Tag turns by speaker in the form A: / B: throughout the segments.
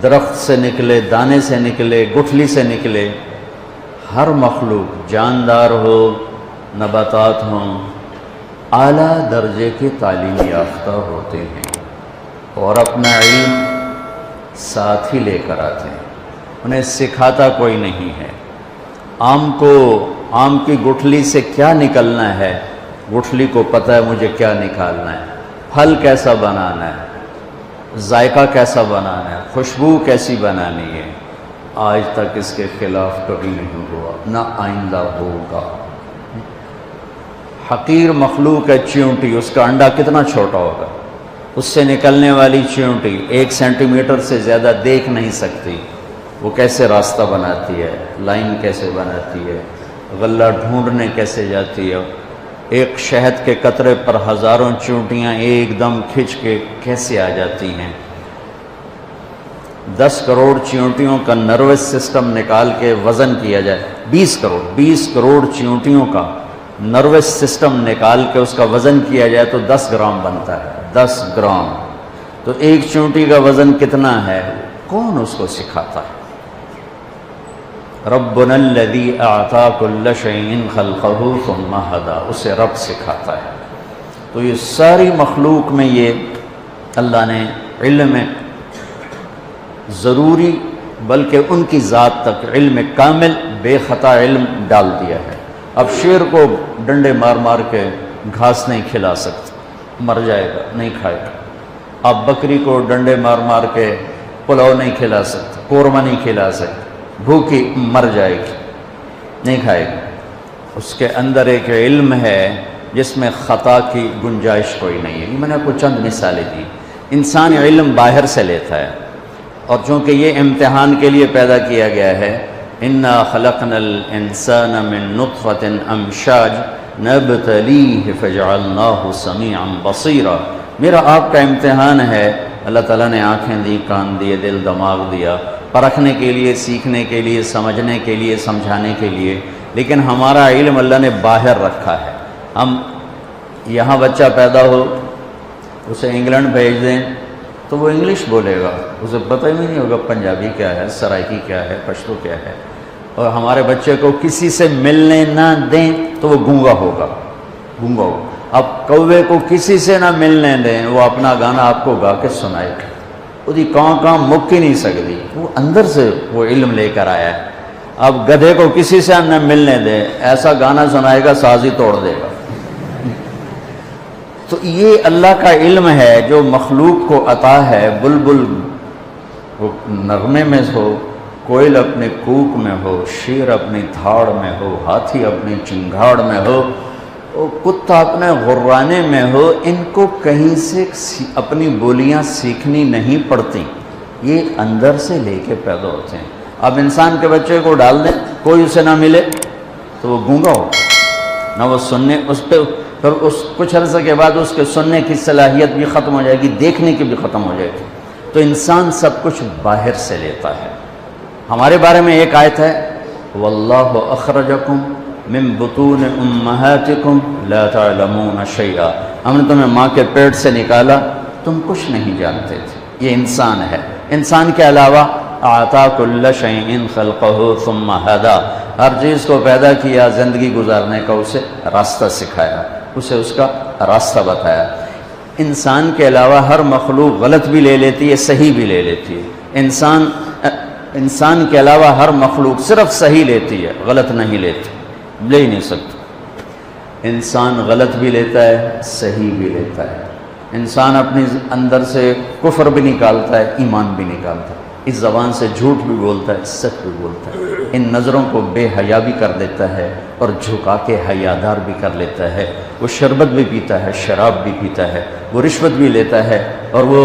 A: درخت سے نکلے، دانے سے نکلے، گٹھلی سے نکلے، ہر مخلوق جاندار ہو، نباتات ہوں، اعلیٰ درجے کے تعلیم یافتہ ہوتے ہیں اور اپنا علم ساتھ ہی لے کر آتے ہیں، انہیں سکھاتا کوئی نہیں ہے۔ آم کی گٹھلی سے کیا نکلنا ہے، گٹھلی کو پتہ ہے مجھے کیا نکالنا ہے، پھل کیسا بنانا ہے، ذائقہ کیسا بنانا ہے، خوشبو کیسی بنانی ہے، آج تک اس کے خلاف کبھی نہیں ہوا، نہ آئندہ ہوگا۔ حقیر مخلوق ہے چیونٹی، اس کا انڈا کتنا چھوٹا ہوگا، اس سے نکلنے والی چیونٹی 1 سینٹی میٹر سے زیادہ دیکھ نہیں سکتی، وہ کیسے راستہ بناتی ہے، لائن کیسے بناتی ہے، غلہ ڈھونڈنے کیسے جاتی ہے، ایک شہد کے قطرے پر ہزاروں چیونٹیاں ایک دم کھنچ کے کیسے آ جاتی ہیں۔ 10 کروڑ چیونٹیوں کا نروس سسٹم نکال کے وزن کیا جائے، 20 کروڑ چیونٹیوں کا نروس سسٹم نکال کے اس کا وزن کیا جائے تو 10 گرام بنتا ہے، 10 گرام۔ تو ایک چیونٹی کا وزن کتنا ہے، کون اس کو سکھاتا ہے؟ ربنا الذی اعطی کل شیء خلقہ ثم ہدی، اسے رب سکھاتا ہے۔ تو یہ ساری مخلوق میں یہ اللہ نے علم ضروری بلکہ ان کی ذات تک علم کامل بے خطا علم ڈال دیا ہے۔ اب شیر کو ڈنڈے مار مار کے گھاس نہیں کھلا سکتے، مر جائے گا، نہیں کھائے گا۔ اب بکری کو ڈنڈے مار مار کے پلاؤ نہیں کھلا سکتے، قورمہ نہیں کھلا سکتے، بھوکی مر جائے گی، نہیں کھائے گی۔ اس کے اندر ایک علم ہے جس میں خطا کی گنجائش کوئی نہیں ہے۔ میں نے آپ کو چند مثالیں دی۔ انسان علم باہر سے لیتا ہے، اور چونکہ یہ امتحان کے لیے پیدا کیا گیا ہے، اِنَّا خَلَقْنَا الْإِنسَانَ مِن نُطْفَةٍ أَمْشَاجٍ نَبْتَلِيهِ فَجَعَلْنَاهُ سَمِيعًا بَصِيرًا۔ میرا آپ کا امتحان ہے، اللہ تعالیٰ نے آنکھیں دی، کان دیے، دل دماغ دیا، پرکھنے کے لیے، سیکھنے کے لیے، سمجھنے کے لیے، سمجھانے کے لیے، لیکن ہمارا علم اللہ نے باہر رکھا ہے۔ ہم یہاں بچہ پیدا ہو، اسے انگلینڈ بھیج دیں تو وہ انگلش بولے گا، اسے پتہ ہی نہیں ہوگا پنجابی کیا ہے، سرائکی کیا ہے، پشتو کیا ہے۔ اور ہمارے بچے کو کسی سے ملنے نہ دیں تو وہ گونگا ہوگا، گونگا ہوگا۔ اب کوے کو کسی سے نہ ملنے دیں، وہ اپنا گانا آپ کو گا کے سنائے گا، وہی کہاں مک ہی نہیں سکتی، وہ اندر سے وہ علم لے کر آیا ہے۔ اب گدھے کو کسی سے نہ ملنے دیں، ایسا گانا سنائے گا ساز ہی توڑ دے گا۔ تو یہ اللہ کا علم ہے جو مخلوق کو عطا ہے۔ بلبل وہ نغمے میں ہو، کوئل اپنے کوک میں ہو، شیر اپنی دھاڑ میں ہو، ہاتھی اپنی چنگھاڑ میں ہو، کتا اپنے غرانے میں ہو، ان کو کہیں سے اپنی بولیاں سیکھنی نہیں پڑتی، یہ اندر سے لے کے پیدا ہوتے ہیں۔ اب انسان کے بچے کو ڈال دیں، کوئی اسے نہ ملے تو وہ گونگا ہو، نہ وہ سننے، اس پہ پھر کچھ عرصے کے بعد اس کے سننے کی صلاحیت بھی ختم ہو جائے گی، دیکھنے کی بھی ختم ہو جائے گی۔ تو انسان سب کچھ باہر سے لیتا ہے۔ ہمارے بارے میں ایک آیت ہے، واللہ اخرجکم من بطون امہاتکم لا تعلمون شیئا، ہم نے تمہیں ماں کے پیٹ سے نکالا، تم کچھ نہیں جانتے تھے۔ یہ انسان ہے۔ انسان کے علاوہ اعطا کل شیء خلقہ ثم ہدی، ہر چیز کو پیدا کیا، زندگی گزارنے کا اسے راستہ سکھایا، اسے اس کا راستہ بتایا۔ انسان کے علاوہ ہر مخلوق غلط بھی لے لیتی ہے، صحیح بھی لے لیتی ہے۔ انسان کے علاوہ ہر مخلوق صرف صحیح لیتی ہے، غلط نہیں لیتی، لے ہی نہیں سکتی۔ انسان غلط بھی لیتا ہے، صحیح بھی لیتا ہے۔ انسان اپنی اندر سے کفر بھی نکالتا ہے، ایمان بھی نکالتا ہے، اس زبان سے جھوٹ بھی بولتا ہے، سچ بھی بولتا ہے، ان نظروں کو بے حیا بھی کر دیتا ہے اور جھکا کے حیادار بھی کر لیتا ہے۔ وہ شربت بھی پیتا ہے، شراب بھی پیتا ہے، وہ رشوت بھی لیتا ہے اور وہ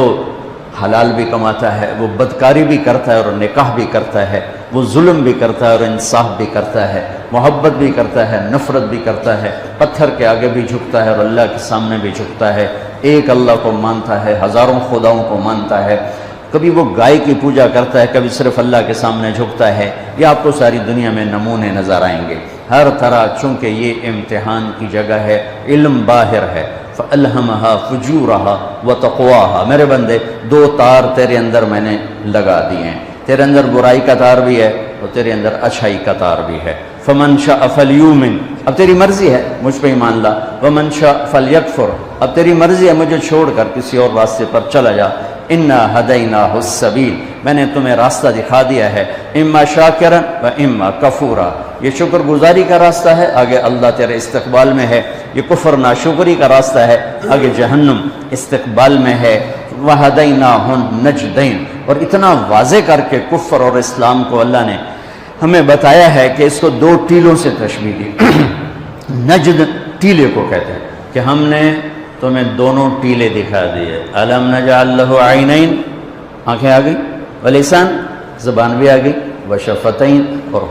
A: حلال بھی کماتا ہے، وہ بدکاری بھی کرتا ہے اور نکاح بھی کرتا ہے، وہ ظلم بھی کرتا ہے اور انصاف بھی کرتا ہے، محبت بھی کرتا ہے، نفرت بھی کرتا ہے، پتھر کے آگے بھی جھکتا ہے اور اللہ کے سامنے بھی جھکتا ہے، ایک اللہ کو مانتا ہے، ہزاروں خداؤں کو مانتا ہے، کبھی وہ گائے کی پوجا کرتا ہے، کبھی صرف اللہ کے سامنے جھکتا ہے۔ یہ آپ کو ساری دنیا میں نمونے نظر آئیں گے ہر طرح، چونکہ یہ امتحان کی جگہ ہے، علم باہر ہے، فَأَلْهَمَهَا فُجُورَهَا وَتَقْوَاهَا، میرے بندے دو تار تیرے اندر میں نے لگا دیے ہیں، تیرے اندر برائی کا تار بھی ہے اور تیرے اندر اچھائی کا تار بھی ہے۔ فَمَنْ شَاءَ فَلْيُؤْمِنْ، اب تیری مرضی ہے مجھ پہ ایمان لا، وَمَنْ شَاءَ فَلْيَكْفُرْ، اب تیری مرضی ہے مجھے چھوڑ کر کسی اور راستے پر چلا جا۔ اِنَّا هَدَيْنَاهُ السَّبِيلَ، میں نے تمہیں راستہ دکھا دیا ہے، اِمَّا شَاكِرًا وَإِمَّا كَفُورًا، یہ شکر گزاری کا راستہ ہے، آگے اللہ تیرے استقبال میں ہے، یہ کفر ناشکری کا راستہ ہے، آگے جہنم استقبال میں ہے۔ وَهَدَيْنَاهُ النَّجْدَيْنِ، اور اتنا واضح کر کے کفر اور اسلام کو اللہ نے ہمیں بتایا ہے کہ اس کو دو ٹیلوں سے تشبیہ دی۔ نجد ٹیلے کو کہتے ہیں کہ ہم نے تمہیں دونوں ٹیلے دکھا دیے۔ أَلَمْ نَجْعَلْ لَهُ عَيْنَيْنِ، آنکھیں آ گئی، وَلِسَانٍ، زبان بھی آ گئی، وَشَفَتَيْنِ، اور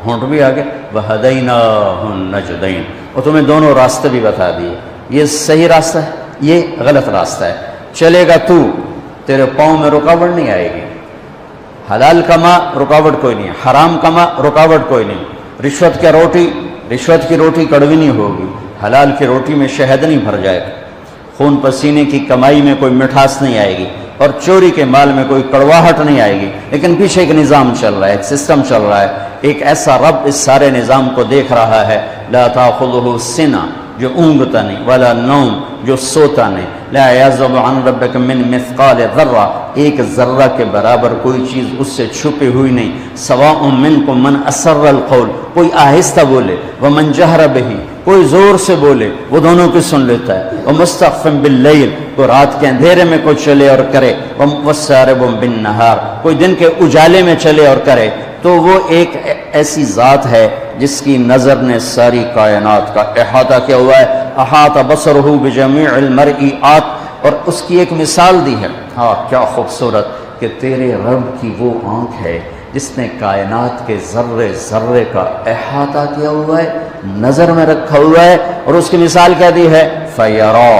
A: ہونٹ بھی آ گئے، وَهَدَيْنَاهُ النَّجْدَيْنِ، اور تمہیں دونوں راستے بھی بتا دیے، یہ صحیح راستہ ہے، یہ غلط راستہ ہے، چلے گا تو، تیرے پاؤں میں رکاوٹ نہیں آئے گی، حلال کما رکاوٹ کوئی نہیں، حرام کما رکاوٹ کوئی نہیں، رشوت کی روٹی کڑوی نہیں ہوگی، حلال کی روٹی میں شہد نہیں بھر جائے گا، خون پسینے کی کمائی میں کوئی مٹھاس نہیں آئے گی، اور چوری کے مال میں کوئی کڑواہٹ نہیں آئے گی، لیکن پیچھے ایک نظام چل رہا ہے، ایک سسٹم چل رہا ہے، ایک ایسا رب اس سارے نظام کو دیکھ رہا ہے۔ لا تاخذہ سنہ، جو اونگتا نہیں، ولا نوم، جو سوتا نہیں، لا یعزب عن ربک من مثقال ذرہ، ایک ذرہ کے برابر کوئی چیز اس سے چھپی ہوئی نہیں، سواء منکم من اسر القول، کوئی آہستہ بولے، ومن جہر بہ، کوئی زور سے بولے، وہ دونوں کی سن لیتا ہے، ومستخف باللیل، کوئی رات کے اندھیرے میں کوئی چلے اور کرے، وسارب بالنہار، کوئی دن کے اجالے میں چلے اور کرے، تو وہ ایک ایسی ذات ہے جس کی نظر نے ساری کائنات کا احاطہ کیا ہوا ہے۔ احاط بصرہ بجمیع المرئیات، اور اس کی ایک مثال دی ہے، ہاں کیا خوبصورت، کہ تیرے رب کی وہ آنکھ ہے جس نے کائنات کے ذرے ذرے کا احاطہ کیا ہوا ہے، نظر میں رکھا ہوا ہے، اور اس کی مثال کیا دی ہے، فَيَرَى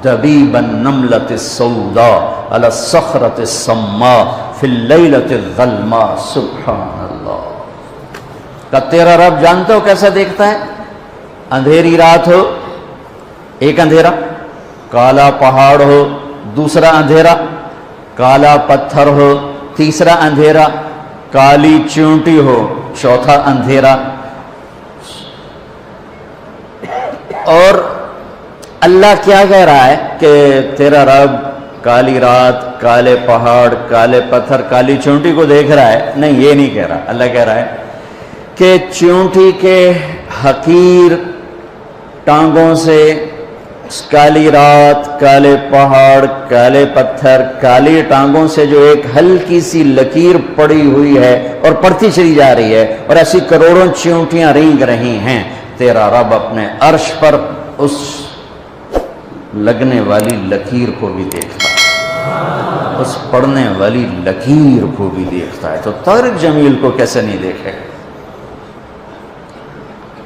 A: دَبِيبَ النَّمْلَةِ السَّوْدَاء عَلَى الصَّخْرَةِ الصَّمَّاء فِي اللَّيْلَةِ الظَّلْمَاء۔ سبحان اللہ، کہ تیرا رب جانتے ہو کیسا دیکھتا ہے؟ اندھیری رات ہو، ایک اندھیرا، کالا پہاڑ ہو، دوسرا اندھیرا، کالا پتھر ہو، تیسرا اندھیرا، کالی چونٹی ہو، چوتھا اندھیرا، اور اللہ کیا کہہ رہا ہے کہ تیرا رب کالی رات، کالے پہاڑ، کالے پتھر، کالی چونٹی کو دیکھ رہا ہے؟ نہیں، یہ نہیں کہہ رہا، اللہ کہہ رہا ہے کہ چونٹی کے حقیر ٹانگوں سے کالی رات، کالے پہاڑ، کالے پتھر، کالی ٹانگوں سے جو ایک ہلکی سی لکیر پڑی ہوئی ہے اور پڑتی چلی جا رہی ہے، اور ایسی کروڑوں چونٹیاں رینگ رہی ہیں، تیرا رب اپنے عرش پر اس لگنے والی لکیر کو بھی دیکھتا ہے، اس پڑنے والی لکیر کو بھی دیکھتا ہے، تو طارق جمیل کو کیسے نہیں دیکھے؟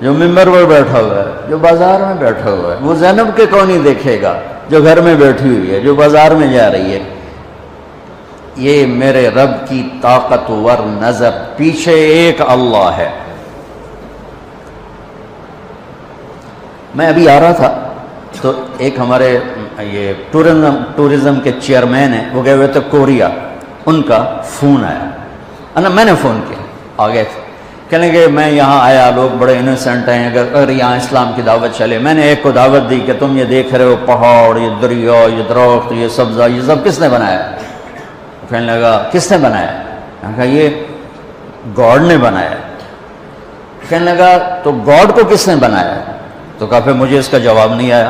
A: جو ممبر پر بیٹھا ہوا ہے، جو بازار میں بیٹھا ہوا ہے، وہ زینب کے کون نہیں دیکھے گا جو گھر میں بیٹھی ہوئی ہے، جو بازار میں جا رہی ہے؟ یہ میرے رب کی طاقتور نظر، پیچھے ایک اللہ ہے۔ میں ابھی آ رہا تھا تو ایک ہمارے یہ ٹورزم کے چیئرمین ہیں، وہ گئے ہوئے تھے کوریا، ان کا فون آیا، میں نے فون کیا، آ گئے تھے، کہنے کہ میں یہاں آیا، لوگ بڑے انوسنٹ ہیں، اگر یہاں اسلام کی دعوت چلے، میں نے ایک کو دعوت دی کہ تم یہ دیکھ رہے ہو پہاڑ، یہ دریا، یہ درخت، یہ سبزہ، یہ سب کس نے بنایا؟ کہنے لگا کس نے بنایا؟ میں نے کہا یہ گاڈ نے بنایا۔ کہنے لگا تو گاڈ کو کس نے بنایا؟ تو کہا پھر مجھے اس کا جواب نہیں آیا،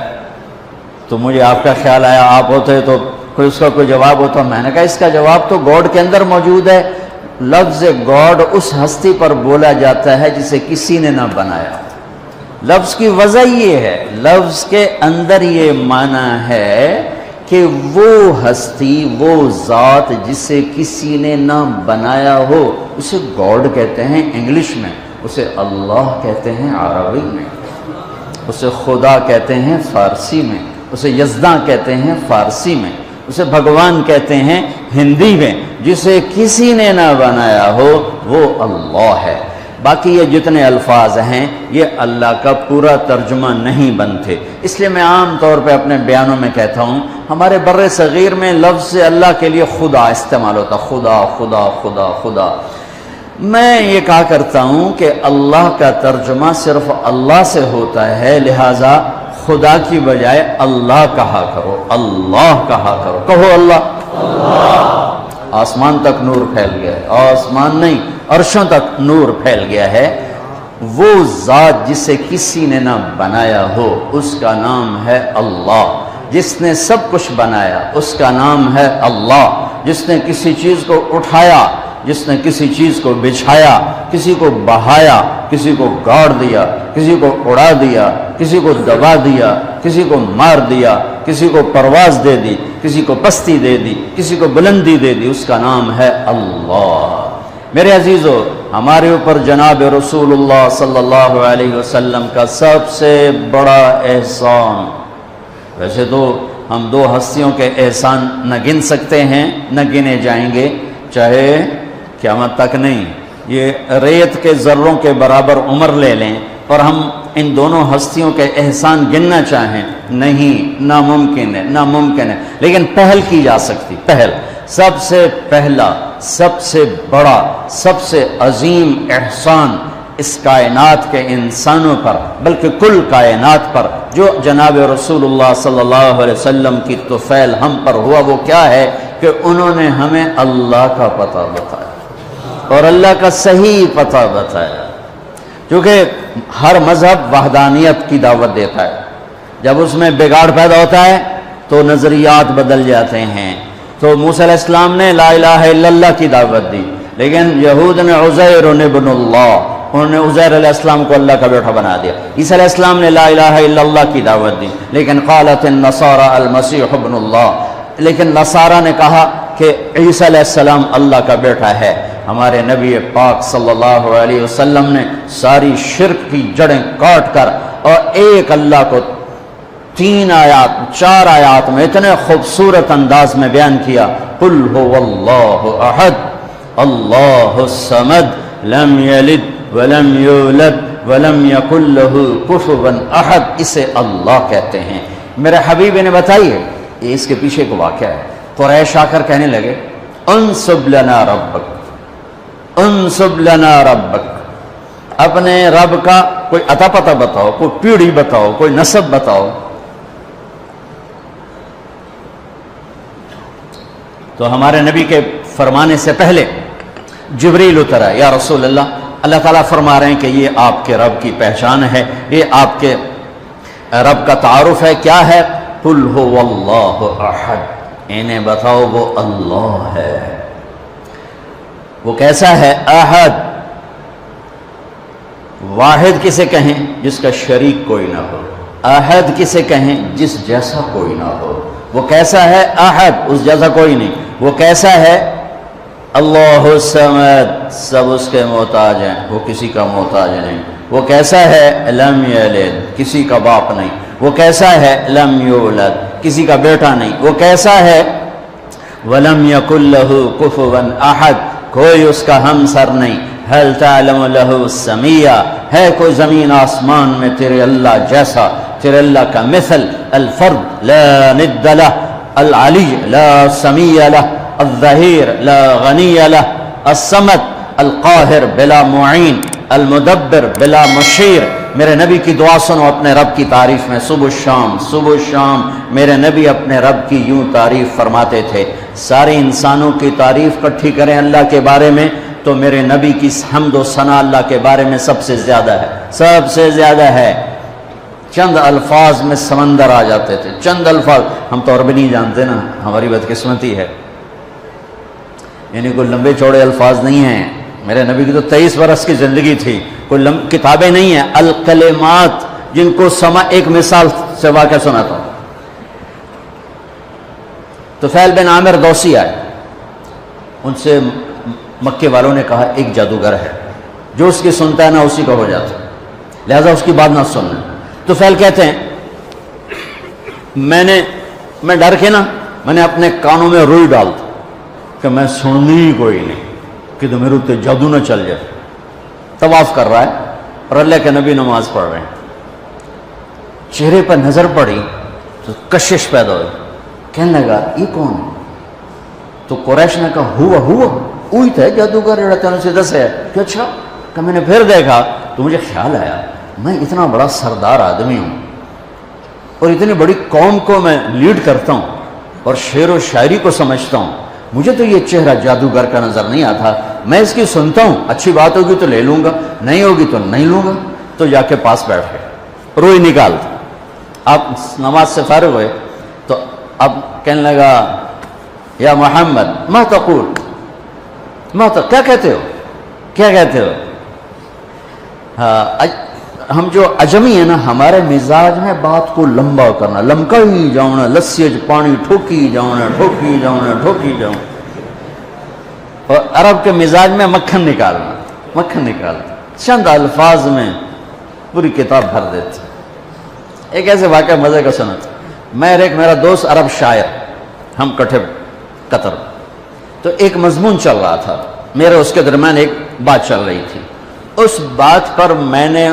A: تو مجھے آپ کا خیال آیا، آپ ہوتے تو کوئی اس کا کوئی جواب ہوتا۔ میں نے کہا اس کا جواب تو گاڈ کے اندر موجود ہے، لفظ گاڈ اس ہستی پر بولا جاتا ہے جسے کسی نے نہ بنایا۔ لفظ کی وجہ یہ ہے، لفظ کے اندر یہ معنی ہے کہ وہ ہستی، وہ ذات جسے کسی نے نہ بنایا ہو، اسے گاڈ کہتے ہیں انگلش میں، اسے اللہ کہتے ہیں عربی میں، اسے خدا کہتے ہیں فارسی میں، اسے یزداں کہتے ہیں فارسی میں، اسے بھگوان کہتے ہیں ہندی میں۔ جسے کسی نے نہ بنایا ہو وہ اللہ ہے۔ باقی یہ جتنے الفاظ ہیں یہ اللہ کا پورا ترجمہ نہیں بنتے، اس لیے میں عام طور پہ اپنے بیانوں میں کہتا ہوں ہمارے بر صغیر میں لفظ اللہ کے لیے خدا استعمال ہوتا، خدا خدا خدا خدا۔ میں یہ کہا کرتا ہوں کہ اللہ کا ترجمہ صرف اللہ سے ہوتا ہے، لہٰذا خدا کی بجائے اللہ کہا کرو، اللہ کہا کرو، کہو اللہ۔ آسمان تک نور پھیل گیا ہے، آسمان نہیں عرشوں تک نور پھیل گیا ہے۔ وہ ذات جسے کسی نے نہ بنایا ہو اس کا نام ہے اللہ، جس نے سب کچھ بنایا اس کا نام ہے اللہ، جس نے کسی چیز کو اٹھایا، جس نے کسی چیز کو بچھایا، کسی کو بہایا، کسی کو گاڑ دیا، کسی کو اڑا دیا، کسی کو دبا دیا، کسی کو مار دیا، کسی کو پرواز دے دی، کسی کو پستی دے دی، کسی کو بلندی دے دی، اس کا نام ہے اللہ۔ میرے عزیزو، ہمارے اوپر جناب رسول اللہ صلی اللہ علیہ وسلم کا سب سے بڑا احسان، ویسے تو ہم دو ہستیوں کے احسان نہ گن سکتے ہیں، نہ گنے جائیں گے، چاہے قیامت تک نہیں، یہ ریت کے ذروں کے برابر عمر لے لیں اور ہم ان دونوں ہستیوں کے احسان گننا چاہیں، نہیں، ناممکن ہے، ناممکن ہے، لیکن پہل کی جا سکتی، پہل، سب سے پہلا، سب سے بڑا، سب سے عظیم احسان اس کائنات کے انسانوں پر بلکہ کل کائنات پر جو جناب رسول اللہ صلی اللہ علیہ وسلم کی طفیل ہم پر ہوا، وہ کیا ہے کہ انہوں نے ہمیں اللہ کا پتہ بتایا اور اللہ کا صحیح پتہ بتایا، کیونکہ ہر مذہب وحدانیت کی دعوت دیتا ہے، جب اس میں بگاڑ پیدا ہوتا ہے تو نظریات بدل جاتے ہیں۔ تو موسیٰ علیہ السلام نے لا الہ الا اللہ کی دعوت دی، لیکن یہود نے عزیر ابن اللہ، انہوں نے عزیر علیہ السلام کو اللہ کا بیٹا بنا دیا۔ عیسیٰ علیہ السلام نے لا الہ الا اللہ کی دعوت دی، لیکن قالت النصارى المسیح ابن اللہ، لیکن نصارہ نے کہا کہ عیسیٰ علیہ السلام اللہ کا بیٹا ہے۔ ہمارے نبی پاک صلی اللہ علیہ وسلم نے ساری شرک کی جڑیں کاٹ کر اور ایک اللہ کو 3 آیات 4 آیات میں اتنے خوبصورت انداز میں بیان کیا، قل هو اللہ احد اللہ الصمد لم یلد ولم یولد ولم یکن له کفوا احد، اسے اللہ کہتے ہیں۔ میرے حبیب نے بتائیے، یہ اس کے پیچھے کو واقعہ ہے۔ قریش آ کر کہنے لگے انصب لنا ربک، انصب لنا ربک، اپنے رب کا کوئی عطا پتہ بتاؤ، کوئی پیڑھی بتاؤ، کوئی نسب بتاؤ۔ تو ہمارے نبی کے فرمانے سے پہلے جبریل اترا، یا رسول اللہ، اللہ تعالیٰ فرما رہے ہیں کہ یہ آپ کے رب کی پہچان ہے، یہ آپ کے رب کا تعارف ہے، کیا ہے؟ قل هو اللہ احد، انہیں بتاؤ وہ اللہ ہے۔ وہ کیسا ہے؟ احد، واحد کسے کہیں؟ جس کا شریک کوئی نہ ہو۔ احد کسے کہیں؟ جس جیسا کوئی نہ ہو۔ وہ کیسا ہے؟ احد، اس جیسا کوئی نہیں۔ وہ کیسا ہے؟ اللہ الصمد، سب اس کے محتاج ہیں، وہ کسی کا محتاج نہیں۔ وہ کیسا ہے؟ لم یلد، کسی کا باپ نہیں۔ وہ کیسا ہے؟ لم یولد، کسی کا بیٹا نہیں۔ وہ کیسا ہے؟ ولم یکن لہ کفوا احد، کوئی اس کا ہمسر نہیں۔ هل تعلم له سمیہ، ہے کوئی زمین آسمان میں تیرے اللہ جیسا، تیرے اللہ کا مثل؟ الفرد لا ند لہ، العلی لا سمیہ لہ، الظہیر لا غنی لہ، الصمد القاہر بلا معین، المدبر بلا مشیر۔ میرے نبی کی دعا سنو اپنے رب کی تعریف میں، صبح شام صبح شام میرے نبی اپنے رب کی یوں تعریف فرماتے تھے۔ سارے انسانوں کی تعریف کٹھی کریں اللہ کے بارے میں تو میرے نبی کی حمد و ثنا اللہ کے بارے میں سب سے زیادہ ہے، سب سے زیادہ ہے۔ چند الفاظ میں سمندر آ جاتے تھے، چند الفاظ، ہم تو عربی نہیں جانتے نا، ہماری بدقسمتی ہے، یعنی کوئی لمبے چوڑے الفاظ نہیں ہیں۔ میرے نبی کی تو 23 برس کی زندگی تھی، کوئی کتابیں نہیں ہیں، الکلمات، جن کو ایک مثال سے واقعہ سناتا ہوں۔ طفیل بن عامر دوسی آئے، ان سے مکے والوں نے کہا ایک جادوگر ہے، جو اس کی سنتا ہے نا اسی کا ہو جاتا ہے، لہذا اس کی بات نہ سننا۔ طفیل کہتے ہیں میں ڈر کے نا میں نے اپنے کانوں میں روئی ڈال دی کہ میں سننی ہی کوئی نہیں، کہ تو میرے اتنے جادو نہ چل جائے۔ طواف کر رہا ہے اور اللہ کے نبی نماز پڑھ رہے ہیں. چہرے پر نظر پڑی تو کشش پیدا ہوئی. کہنے لگا یہ کون ہے؟ تو قریش نے کہا ہوا وہی تھا جادوگر جڑا تینوں سے دس ہے. کہ اچھا. کہ میں نے پھر دیکھا تو مجھے خیال آیا میں اتنا بڑا سردار آدمی ہوں اور اتنی بڑی قوم کو میں لیڈ کرتا ہوں اور شعر و شاعری کو سمجھتا ہوں, مجھے تو یہ چہرہ جادوگر کا نظر نہیں آتا. میں اس کی سنتا ہوں, اچھی بات ہوگی تو لے لوں گا, نہیں ہوگی تو نہیں لوں گا. تو جا کے پاس بیٹھ گئے, روئی نکال. آپ نماز سے فارغ ہوئے تو اب کہنے لگا یا محمد ما تقول, کیا کہتے ہو, کیا کہتے ہو؟ ہم جو عجمی ہیں نا, ہمارے مزاج میں بات کو لمبا کرنا, لمکا ہی جاؤنا, لسی پانی ٹھوکی جاؤنا, اور عرب کے مزاج میں مکھن نکالنا, چند الفاظ میں پوری کتاب بھر دیتے. ایک ایسے واقعہ مزے کا سنا تھا. میں ایک میرا دوست عرب شاعر, ہم کٹھے قطر, تو ایک مضمون چل رہا تھا میرے اس کے درمیان, ایک بات چل رہی تھی. اس بات پر میں نے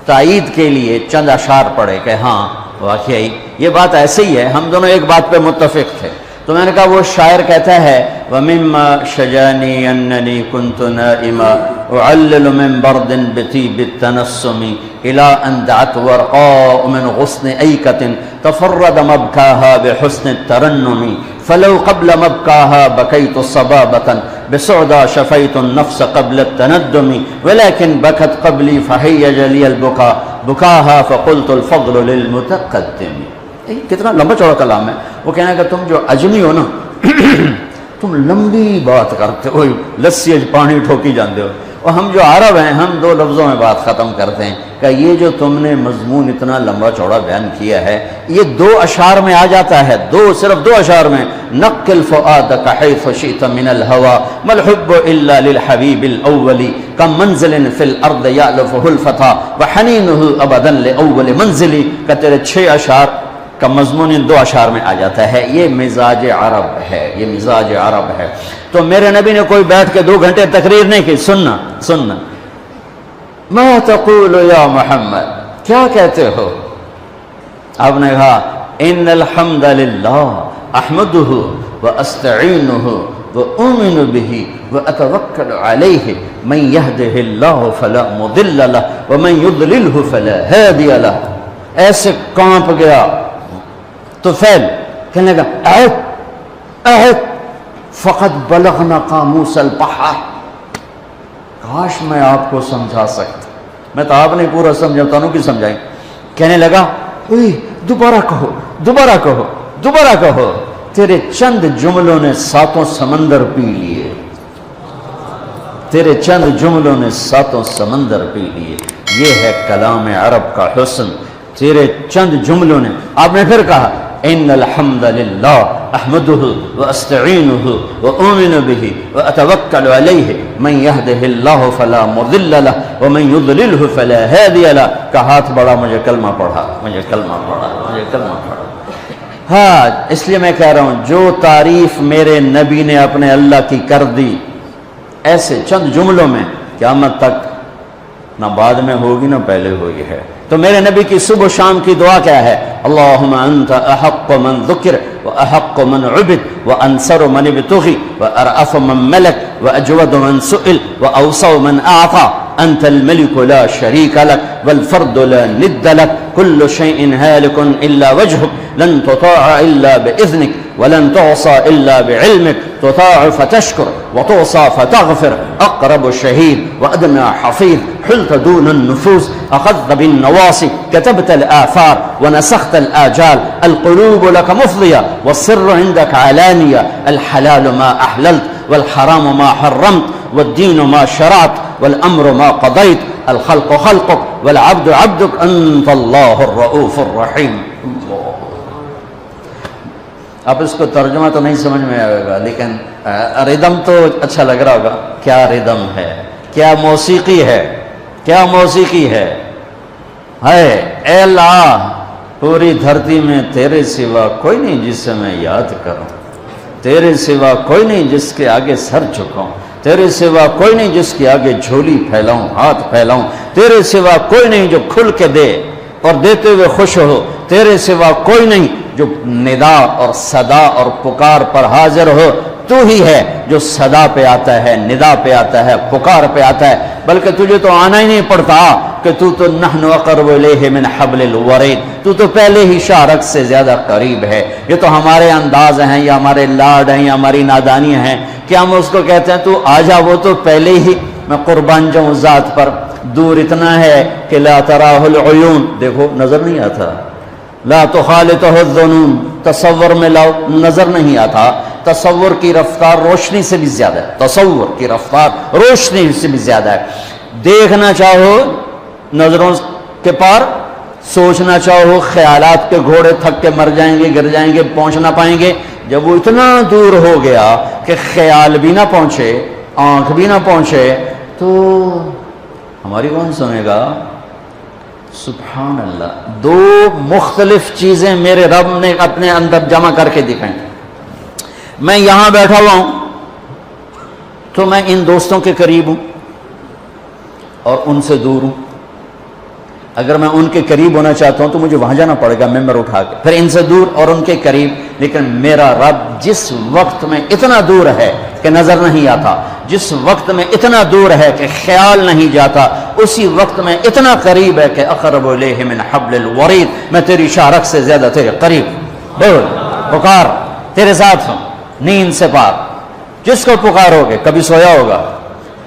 A: تائید کے لیے چند اشعار پڑھے کہ ہاں واقعی یہ بات ایسے ہی ہے, ہم دونوں ایک بات پہ متفق تھے. تو میں نے کہا وہ شاعر کہتا ہے وَمِمَّا شَجَانِي أَنَّنِي كُنْتُ نَائِمًا أُعَلِّلُ مِنْ بَرْدٍ بِطِيبِ التَّنَسُّمِ إِلَىٰ أَنْ دَعَتْ وَرْقَاءُ مِنْ غُصْنِ أَيْكَةٍ تَفَرَّدَ مَبْكَاهَا بِحُسْنِ التَّرَنُّمِ فَلَوْ قَبْلَ مَبْكَاهَا بَكَيْتُ صَبَابَةً بِسُعْدَى شَفَيْتُ النَّفْسَ قَبْلَ التَّنَدُّمِ وَلَكِنْ بَكَتْ قَبْلِي فَهَيَّجَ لِيَ الْبُكَاءُ بُكَاهَا فَقُلْتُ الْفَضْلُ لِلْمُتَقَدِّمِ. کتنا لمبا چوڑا کلام ہے. وہ کہنا کہ تم جو عجمی ہو نا, تم لمبی بات کرتے ہو, لسی پانی ٹھوکی جانتے ہو, اور ہم جو عرب ہیں ہم دو لفظوں میں بات ختم کرتے ہیں. کہ یہ جو تم نے مضمون اتنا لمبا چوڑا بیان کیا ہے یہ 2 اشعار میں آ جاتا ہے, صرف 2 اشعار میں. نقل فؤادک حیث شئت من الہوى ما الحب الا للحبیب الاول کم منزل فی الارض یألفہ الفتى وحنینہ ابدا لأول منزل. کہ تیرے 6 اشعار کا مضمون ان 2 اشعار میں آ جاتا ہے. یہ مزاج عرب ہے, یہ مزاج عرب ہے. تو میرے نبی نے کوئی بیٹھ کے 2 گھنٹے تقریر نہیں کی, سننا. ما تقول یا محمد, کیا کہتے ہو؟ آپ نے کہا ان الحمد للہ احمدہ واستعینہ وأؤمن به وأتوکل علیہ من یہدہ اللہ فلا مضل لہ ومن یضللہ فلا ہادی لہ. ایسے کانپ گیا تو فعل کہنے لگا اہد فقط بلغنا قاموس البحر. کاش میں آپ کو سمجھا سکتا, میں تو آپ نہیں پورا سمجھاتا ہوں, کی سمجھائیں. کہنے لگا دوبارہ کہو. تیرے چند جملوں نے 7 سمندر پی لیے, تیرے چند جملوں نے 7 سمندر پی لیے. یہ ہے کلام عرب کا حسن. تیرے چند جملوں نے. آپ نے پھر کہا ان الحمد للہ احمدہ واستعینہ واؤمن بہ واتوکل علیہ من یہدہ اللہ فلا مضل لہ ومن یضللہ فلا ہادی لہ. کا ہاتھ بڑھا, مجھے کلمہ پڑھا. ہاں, اس لیے میں کہہ رہا ہوں جو تعریف میرے نبی نے اپنے اللہ کی کر دی ایسے چند جملوں میں, قیامت تک نہ بعد میں ہوگی نہ پہلے ہوئی ہے. تو میرے نبی کی صبح و شام کی دعا کیا ہے؟ اللہم انت احق من ذکر واحق من عبد وانصر من ابتغی وارأف من ملک واجود من سئل واوسع من اعطى. انت الملك لا شريك لك والفرد لا ند لك كل شيء هالك الا وجهك لن تطاع الا باذنك ولن تعصى الا بعلمك تطاع فتشكر وتعصى فتغفر. اقرب شهيد وادنى حفيظ حلت دون النفوس اخذت بالنواصي كتبت الاثار ونسخت الاجال. القلوب لك مفضيه والسر عندك علانيه. الحلال ما احللت والحرام ما حرمت والدين ما شرعت والامر ما قضيت. الخلق خلقك والعبد عبدك انت الله الرؤوف الرحيم. اب اس کو ترجمہ تو نہیں سمجھ میں آئے گا, لیکن ردم تو اچھا لگ رہا ہوگا. کیا ردم ہے, کیا موسیقی ہے, کیا موسیقی ہے. اے اللہ, پوری دھرتی میں تیرے سوا کوئی نہیں جس سے میں یاد کروں, تیرے سوا کوئی نہیں جس کے آگے سر جھکاؤں. تیرے سوا کوئی نہیں جس کے آگے جھولی پھیلاؤں، ہاتھ پھیلاؤں، تیرے سوا کوئی نہیں جو کھل کے دے اور دیتے ہوئے خوش ہو، تیرے سوا کوئی نہیں جو ندا اور صدا اور پکار پر حاضر ہو، تو ہی ہے جو صدا پہ آتا ہے، ندا پہ آتا ہے، پکار پہ آتا ہے، بلکہ تجھے تو آنا ہی نہیں پڑتا کہ تو نحن اقرب الیہ من حبل الورید، تو پہلے ہی شارک سے زیادہ قریب ہے۔ یہ تو ہمارے انداز ہیں یا ہمارے لاڈ ہیں یا ہماری نادانیاں ہیں کہ ہم اس کو کہتے ہیں تو آ جا، وہ تو پہلے ہی میں قربان جاؤں ذات پر، دور اتنا ہے کہ لا تراہ العیون، دیکھو نظر نہیں آتا، لا تخالطہ الظنون، تصور میں لاؤ نظر نہیں آتا، تصور کی رفتار روشنی سے بھی زیادہ ہے، تصور کی رفتار روشنی سے بھی زیادہ ہے۔ دیکھنا چاہو نظروں کے پار، سوچنا چاہو خیالات کے گھوڑے تھک کے مر جائیں گے، گر جائیں گے، پہنچ نہ پائیں گے۔ جب وہ اتنا دور ہو گیا کہ خیال بھی نہ پہنچے، آنکھ بھی نہ پہنچے، تو ہماری کون سنے گا؟ سبحان اللہ، دو مختلف چیزیں میرے رب نے اپنے اندر جمع کر کے دکھائیں۔ میں یہاں بیٹھا ہوا ہوں تو میں ان دوستوں کے قریب ہوں اور ان سے دور ہوں۔ اگر میں ان کے قریب ہونا چاہتا ہوں تو مجھے وہاں جانا پڑے گا ممبر اٹھا کے، پھر ان سے دور اور ان کے قریب۔ لیکن میرا رب جس وقت میں اتنا دور ہے کہ نظر نہیں آتا، جس وقت میں اتنا دور ہے کہ خیال نہیں جاتا، اسی وقت میں اتنا قریب ہے کہ اقرب الیہ من حبل الورید، میں تیری شارک سے زیادہ تیرے قریب۔ بول، پکار، تیرے ساتھ ہوں، نیند سے پار۔ جس کو پکارو گے کبھی سویا ہوگا،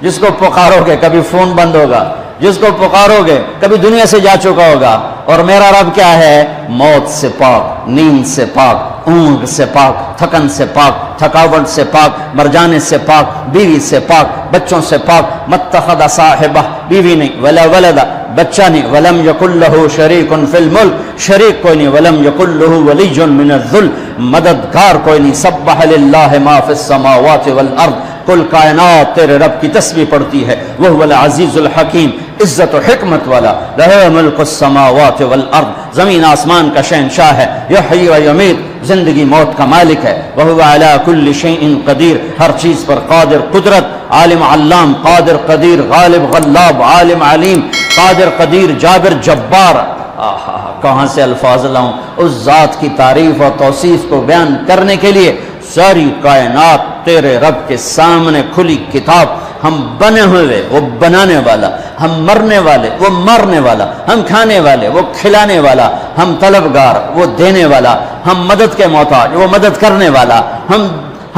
A: جس کو پکارو گے کبھی فون بند ہوگا، جس کو پکارو گے کبھی دنیا سے جا چکا ہوگا۔ اور میرا رب کیا ہے؟ موت سے پاک، نیند سے پاک، اونگ سے پاک، تھکن سے پاک، تھکاوٹ سے پاک، مر جانے سے پاک، بیوی سے پاک، بچوں سے پاک۔ متخذ صاحبہ، بیوی نہیں، ولا ولدا، بچہ نہیں، ولم یکن لہ شریک فی الملک، شریک کوئی نہیں، ولم یکن لہ ولی من الذل، مددگار کوئی نہیں۔ سبح للہ ما فی السماوات والارض، کل کائنات تیرے رب کی تسبیح پڑھتی ہے۔ وہو العزیز الحکیم، عزت و حکمت والا۔ لہ ملک السماوات والارض، زمین آسمان کا شہنشاہ ہے۔ یحیی و یمیت، زندگی موت کا مالک ہے۔ وہو علی کل شیء قدیر، ہر چیز پر قادر، قدرت، عالم علام، قادر قدیر، غالب غلاب، عالم علیم، قادر قدیر، جابر جبار۔ کہاں سے الفاظ لاؤں اس ذات کی تعریف اور توصیف کو بیان کرنے کے لیے؟ ساری کائنات تیرے رب کے سامنے کھلی کتاب۔ ہم بنے ہوئے، وہ بنانے والا، ہم مرنے والے، وہ مرنے والا، ہم کھانے والے، وہ کھلانے والا، ہم طلبگار، وہ دینے والا، ہم مدد کے محتاج، وہ مدد کرنے والا،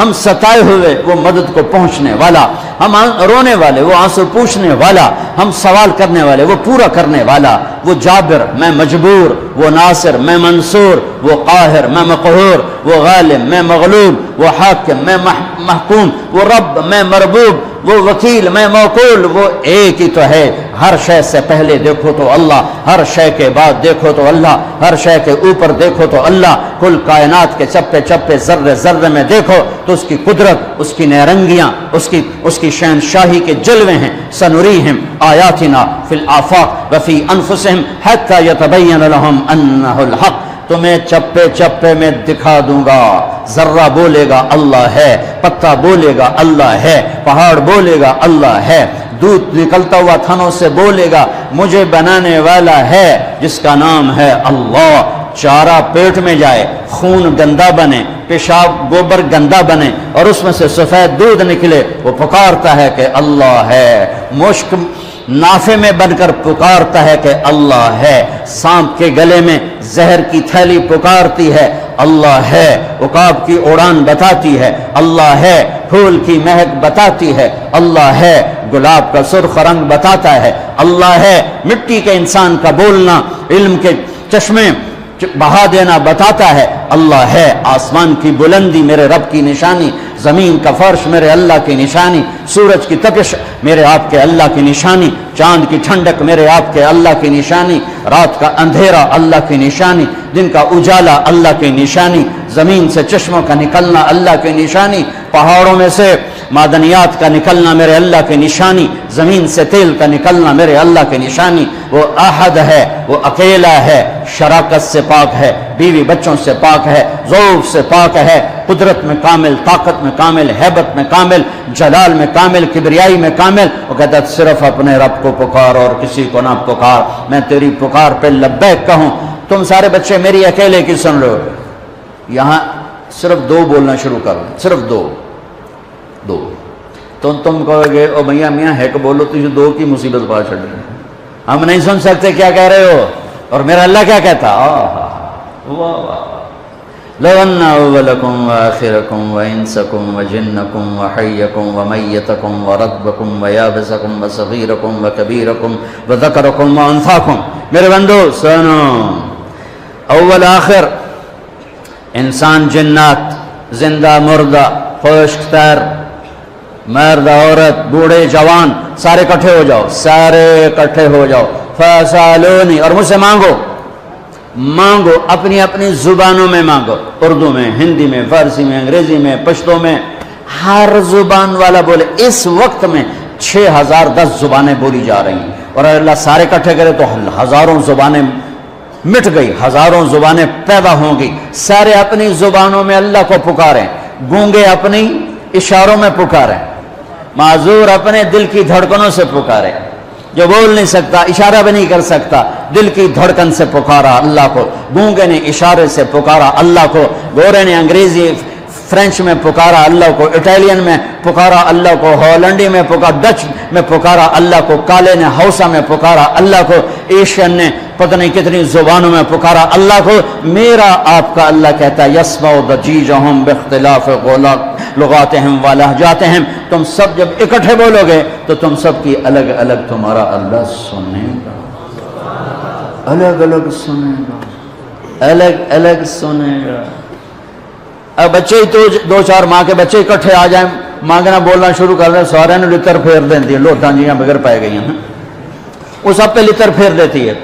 A: ہم ستائے ہوئے، وہ مدد کو پہنچنے والا، ہم رونے والے، وہ آنسو پوچھنے والا، ہم سوال کرنے والے، وہ پورا کرنے والا، وہ جابر، میں مجبور، وہ ناصر، میں منصور، وہ قاہر، میں مقہور، وہ غالب، میں مغلوب، وہ حاکم، میں محکوم، وہ رب، میں مربوب، وہ وکیل، میں موکول۔ وہ ایک ہی تو ہے۔ ہر شے سے پہلے دیکھو تو اللہ، ہر شے کے بعد دیکھو تو اللہ، ہر شے کے اوپر دیکھو تو اللہ۔ کل کائنات کے چپے چپے، ذرے ذرے میں دیکھو تو اس کی قدرت، اس کی نیرنگیاں، اس کی شہنشاہی کے جلوے ہیں۔ سنریہم آیاتنا فی الآفاق وفی انفسہم حتی یتبین لہم انہ الحق، تمہیں چپے چپے میں دکھا دوں گا۔ ذرہ بولے گا اللہ ہے، پتا بولے گا اللہ ہے، پہاڑ بولے گا اللہ ہے، دودھ نکلتا ہوا تھنوں سے بولے گا مجھے بنانے والا ہے جس کا نام ہے اللہ۔ چارہ پیٹ میں جائے، خون گندا بنے، پیشاب گوبر گندا بنے اور اس میں سے سفید دودھ نکلے، وہ پکارتا ہے کہ اللہ ہے۔ مشک نافے میں بن کر پکارتا ہے کہ اللہ ہے۔ سانپ کے گلے میں زہر کی تھیلی پکارتی ہے اللہ ہے۔ عقاب کی اڑان بتاتی ہے اللہ ہے۔ پھول کی مہک بتاتی ہے اللہ ہے۔ گلاب کا سرخ رنگ بتاتا ہے اللہ ہے۔ مٹی کے انسان کا بولنا، علم کے چشمے بہا دینا بتاتا ہے اللہ ہے۔ آسمان کی بلندی میرے رب کی نشانی، زمین کا فرش میرے اللہ کی نشانی، سورج کی تپش میرے آپ کے اللہ کی نشانی، چاند کی ٹھنڈک میرے آپ کے اللہ کی نشانی، رات کا اندھیرا اللہ کی نشانی، دن کا اجالا اللہ کی نشانی، زمین سے چشموں کا نکلنا اللہ کی نشانی، پہاڑوں میں سے معدنیات کا نکلنا میرے اللہ کی نشانی، زمین سے تیل کا نکلنا میرے اللہ کی نشانی۔ وہ احد ہے، وہ اکیلا ہے، شراکت سے پاک ہے، بیوی بچوں سے پاک ہے، ذوف سے پاک ہے، قدرت میں کامل، طاقت میں کامل، ہیبت میں کامل، جلال میں کامل، کبریائی میں کامل۔ وہ کہتا ہے صرف اپنے رب کو پکار اور کسی کو نہ پکار، میں تیری پکار پہ لبیک کہوں۔ تم سارے بچے میری اکیلے کی سن رہے ہو، یہاں صرف دو بولنا شروع کر دیں، صرف دو تو تم کہو گے او میاں میاں ہے کہ بولو، تجھے دو کی مصیبت پا چھڑ رہی ہے، ہم نہیں سن سکتے کیا کہہ رہے ہو، اور میرا اللہ کیا کہتا، واہ واہ، لو ان اولکم وآخرکم وانسکم وجنکم وحیکم ومیتکم ورطبکم ویابسکم وصغیرکم وکبیرکم وذکرکم وانثاکم۔ میرے بندو سنو، اول آخر، انسان جنات، زندہ مردہ، خشک تر، مرد عورت، بوڑھے جوان، سارے اکٹھے ہو جاؤ، سارے اکٹھے ہو جاؤ، فسالونی، اور مجھ سے مانگو، مانگو، اپنی اپنی زبانوں میں مانگو، اردو میں، ہندی میں، فارسی میں، انگریزی میں، پشتو میں، ہر زبان والا بولے۔ اس وقت میں 6010 زبانیں بولی جا رہی ہیں، اور اگر اللہ سارے اکٹھے کرے تو ہزاروں زبانیں مٹ گئی، ہزاروں زبانیں پیدا ہوں گی۔ سارے اپنی زبانوں میں اللہ کو پکاریں، گونگے اپنی اشاروں میں پکاریں، معذور اپنے دل کی دھڑکنوں سے پکارے، جو بول نہیں سکتا، اشارہ بھی نہیں کر سکتا، دل کی دھڑکن سے پکارا اللہ کو، گونگے نے اشارے سے پکارا اللہ کو، گورے نے انگریزی فرینچ میں پکارا اللہ کو، اٹالین میں پکارا اللہ کو، ہالینڈی میں پکارا، ڈچ میں پکارا اللہ کو، کالے نے ہausa میں پکارا اللہ کو، ایشین نے پتہ نہیں کتنی زبانوں میں پکارا اللہ کو۔ میرا آپ کا اللہ کہتا ہے یسمع ضجیجہم باختلاف لغاتہم ولہجاتہم، تم سب جب اکٹھے بولو گے تو تم سب کی الگ الگ تمہارا اللہ سنے گا، الگ الگ سنے گا، الگ الگ سنے گا۔ اب بچے ہی تو دو چار ماں کے بچے اکٹھے آ جائیں، مانگنا بولنا شروع کر دیں، سارے نے لتر پھیر دیتی ہے، لوٹاں جیاں بغیر پائے گئی ہیں، وہ سب پہ لتر پھیر دیتی ہے۔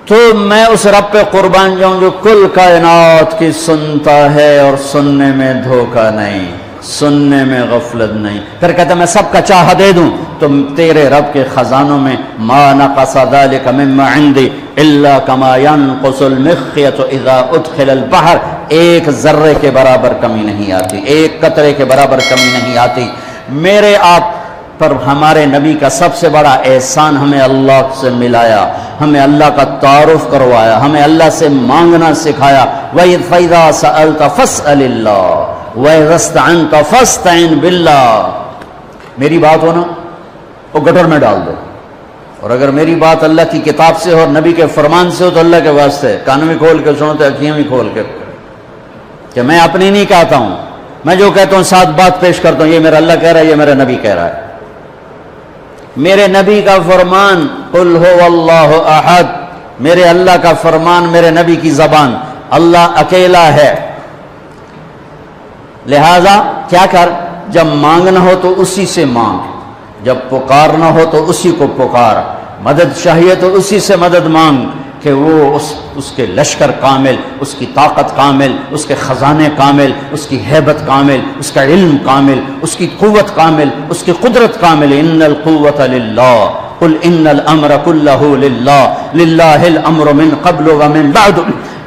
A: تو میں اس رب پہ قربان جاؤں جو کل کائنات کی سنتا ہے اور سننے میں دھوکہ نہیں، سننے میں غفلت نہیں۔ پھر کہتا میں سب کا چاہا دے دوں تو تیرے رب کے خزانوں میں ما نقص ذلك مما عندي الا كما ينقص المخيط اذا ادخل البحر، ایک ذرے کے برابر کمی نہیں آتی، ایک قطرے کے برابر کمی نہیں آتی۔ میرے آپ پر ہمارے نبی کا سب سے بڑا احسان ہمیں اللہ سے ملایا، ہمیں اللہ کا تعارف کروایا، ہمیں اللہ سے مانگنا سکھایا۔ فَإِذَا سَأَلْتَ فَاسْأَلِ اللَّهِ وَإِذَا اسْتَعَنْتَ فَاسْتَعِنْ بِاللَّهِ۔ میری بات ہو نا وہ گٹر میں ڈال دو، اور اگر میری بات اللہ کی کتاب سے ہو اور نبی کے فرمان سے ہو تو اللہ کے واسطے کان بھی کھول کے سنو تو اکھیاں بھی کھول کے، کہ میں اپنی نہیں کہتا ہوں، میں جو کہتا ہوں ساتھ بات پیش کرتا ہوں، یہ میرا اللہ کہہ رہا ہے، یہ میرا نبی کہہ رہا ہے۔ میرے نبی کا فرمان قل هو اللہ احد، میرے اللہ کا فرمان، میرے نبی کی زبان، اللہ اکیلا ہے۔ لہذا کیا کر، جب مانگنا ہو تو اسی سے مانگ، جب پکارنا ہو تو اسی کو پکار، مدد چاہیے تو اسی سے مدد مانگ کہ وہ اس کے لشکر کامل، اس کی طاقت کامل، اس کے خزانے کامل، اس کی ہیبت کامل، اس کا علم کامل، اس کی قوت کامل، اس کی قدرت کامل۔ ان القوت للہ قل ان الامر كله للہ للہ الامر من قبل ومن بعد